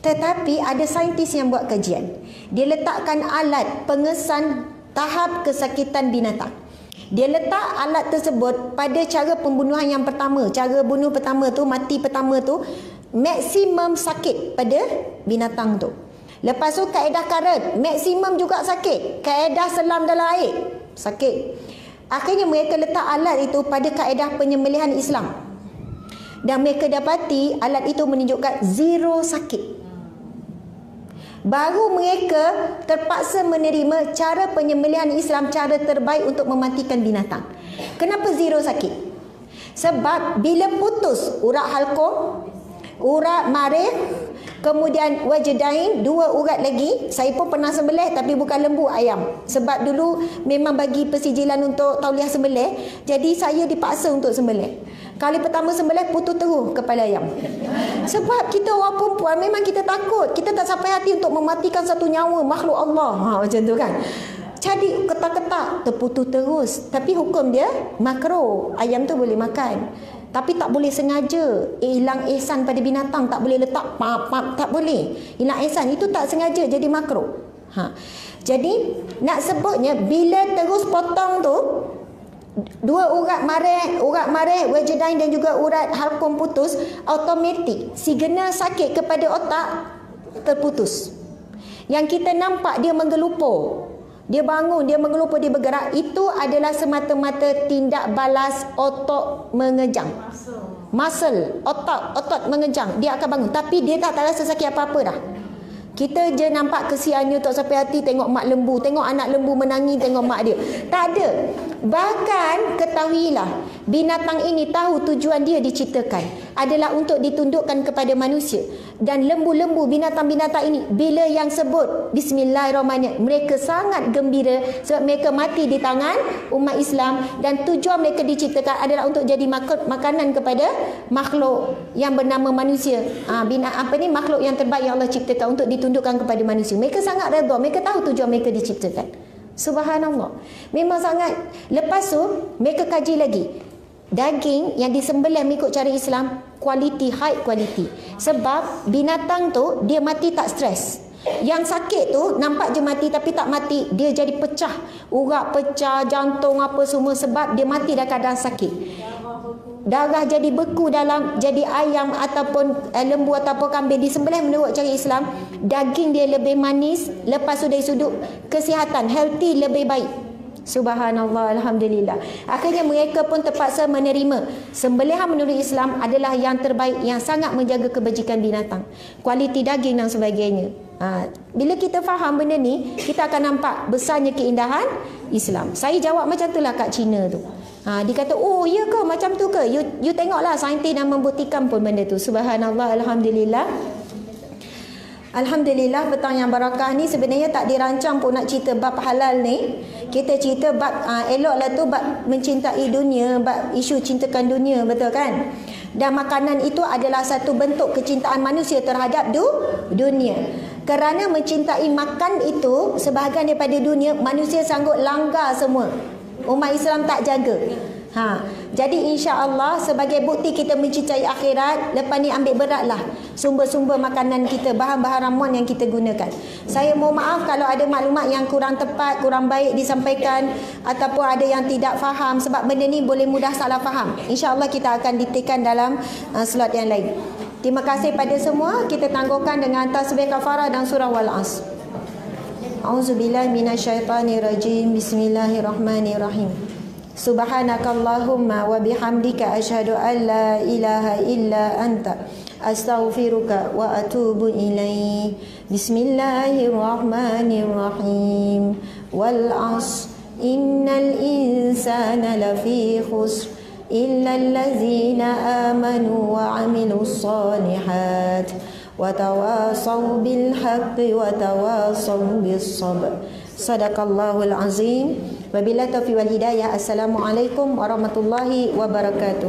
Tetapi ada saintis yang buat kajian. Dia letakkan alat pengesan tahap kesakitan binatang. Dia letak alat tersebut pada cara pembunuhan yang pertama. Cara bunuh pertama tu, mati pertama tu, maksimum sakit pada binatang tu. Lepas tu kaedah karet, maksimum juga sakit. Kaedah selam dalam air, sakit. Akhirnya mereka letak alat itu pada kaedah penyembelihan Islam. Dan mereka dapati alat itu menunjukkan zero sakit. Baru mereka terpaksa menerima cara penyembelihan Islam, cara terbaik untuk mematikan binatang. Kenapa zero sakit? Sebab bila putus urat halkum, urat marih, kemudian wajdain, 2 urat lagi. Saya pun pernah sembelih tapi bukan lembu, ayam. Sebab dulu memang bagi persijilan untuk tauliah sembelih, jadi saya dipaksa untuk sembelih. Kali pertama sembelih putus terus kepala ayam. Sebab kita orang perempuan memang kita takut. Kita tak sampai hati untuk mematikan satu nyawa makhluk Allah. Macam tu kan. Jadi ketak-ketak terputus terus. Tapi hukum dia makruh. Ayam tu boleh makan. Tapi tak boleh sengaja hilang ihsan pada binatang. Tak boleh letak pap-pap. Tak boleh. Hilang ihsan. Itu tak sengaja jadi makruh. Jadi nak sebutnya bila terus potong tu, 2 urat mareh, wajdain dan juga urat halkum putus, automatik signal sakit kepada otak terputus. Yang kita nampak dia menggelupur, dia bangun, dia menggelupur, dia bergerak, itu adalah semata-mata tindak balas otot mengejang. Muscle, otot mengejang, dia akan bangun. Tapi dia tak rasa sakit apa-apa dah. Kita je nampak kesiannya tak sampai hati tengok mak lembu, tengok anak lembu menangis tengok mak dia. Tak ada. Bahkan ketahuilah, binatang ini tahu tujuan dia diciptakan adalah untuk ditundukkan kepada manusia. Dan lembu-lembu, binatang-binatang ini, bila yang sebut Bismillahirrahmanirrahim, mereka sangat gembira sebab mereka mati di tangan umat Islam. Dan tujuan mereka diciptakan adalah untuk jadi makanan kepada makhluk yang bernama manusia. Makhluk yang terbaik yang Allah ciptakan untuk ditundukkan kepada manusia. Mereka sangat redha, mereka tahu tujuan mereka diciptakan. Subhanallah. Memang sangat. Lepas tu mereka kaji lagi. Daging yang disembelih mengikut cara Islam, kualiti, high quality. Sebab binatang tu dia mati tak stres. Yang sakit tu nampak je mati tapi tak mati, dia jadi pecah, urat pecah, jantung apa semua sebab dia mati dalam keadaan sakit. Darah jadi beku dalam, jadi ayam ataupun lembu ataupun kambing disembelih menurut cara Islam, daging dia lebih manis. Lepas tu dari sudut kesihatan, healthy, lebih baik. Subhanallah, alhamdulillah. Akhirnya mereka pun terpaksa menerima sembelihan menurut Islam adalah yang terbaik, yang sangat menjaga kebajikan binatang, kualiti daging dan sebagainya. Bila kita faham benda ni, kita akan nampak besarnya keindahan Islam. Saya jawab macam itulah kat Cina tu. Dia kata, oh ya ke macam tu ke? You tengoklah, saintis dah membuktikan pun benda tu. Subhanallah, alhamdulillah. Alhamdulillah, petang yang barakah ni sebenarnya tak dirancang pun nak cerita bab halal ni. Kita cerita bab eloklah tu bab mencintai dunia, bab isu cintakan dunia, betul kan? Dan makanan itu adalah satu bentuk kecintaan manusia terhadap dunia. Kerana mencintai makan itu sebahagian daripada dunia, manusia sanggup langgar semua. Umat Islam tak jaga. Jadi insya-Allah sebagai bukti kita mencintai akhirat, lepas ni ambil beratlah sumber-sumber makanan kita, bahan-bahan ramuan yang kita gunakan. Saya mohon maaf kalau ada maklumat yang kurang tepat, kurang baik disampaikan ataupun ada yang tidak faham, sebab benda ni boleh mudah salah faham. Insya-Allah kita akan detailkan dalam slot yang lain. Terima kasih pada semua. Kita tangguhkan dengan tasbih kafarah dan surah Wal-As. Auzubillahi minasyaitanirrajim. Bismillahirrahmanirrahim. Subhanakallahumma wa bihamdika asyhadu an la ilaha illa anta astaghfiruka wa atubu ilaik. Bismillahirrahmanirrahim. Wal 'asr innal insana lafi khusr illa allazina amanu wa 'amilus solihat wa tawasaw bil haqqi wa tawasaw bis sabr. Sadaqallahul azim. Wabillahi taufiq wal hidayah. Assalamualaikum warahmatullahi wabarakatuh.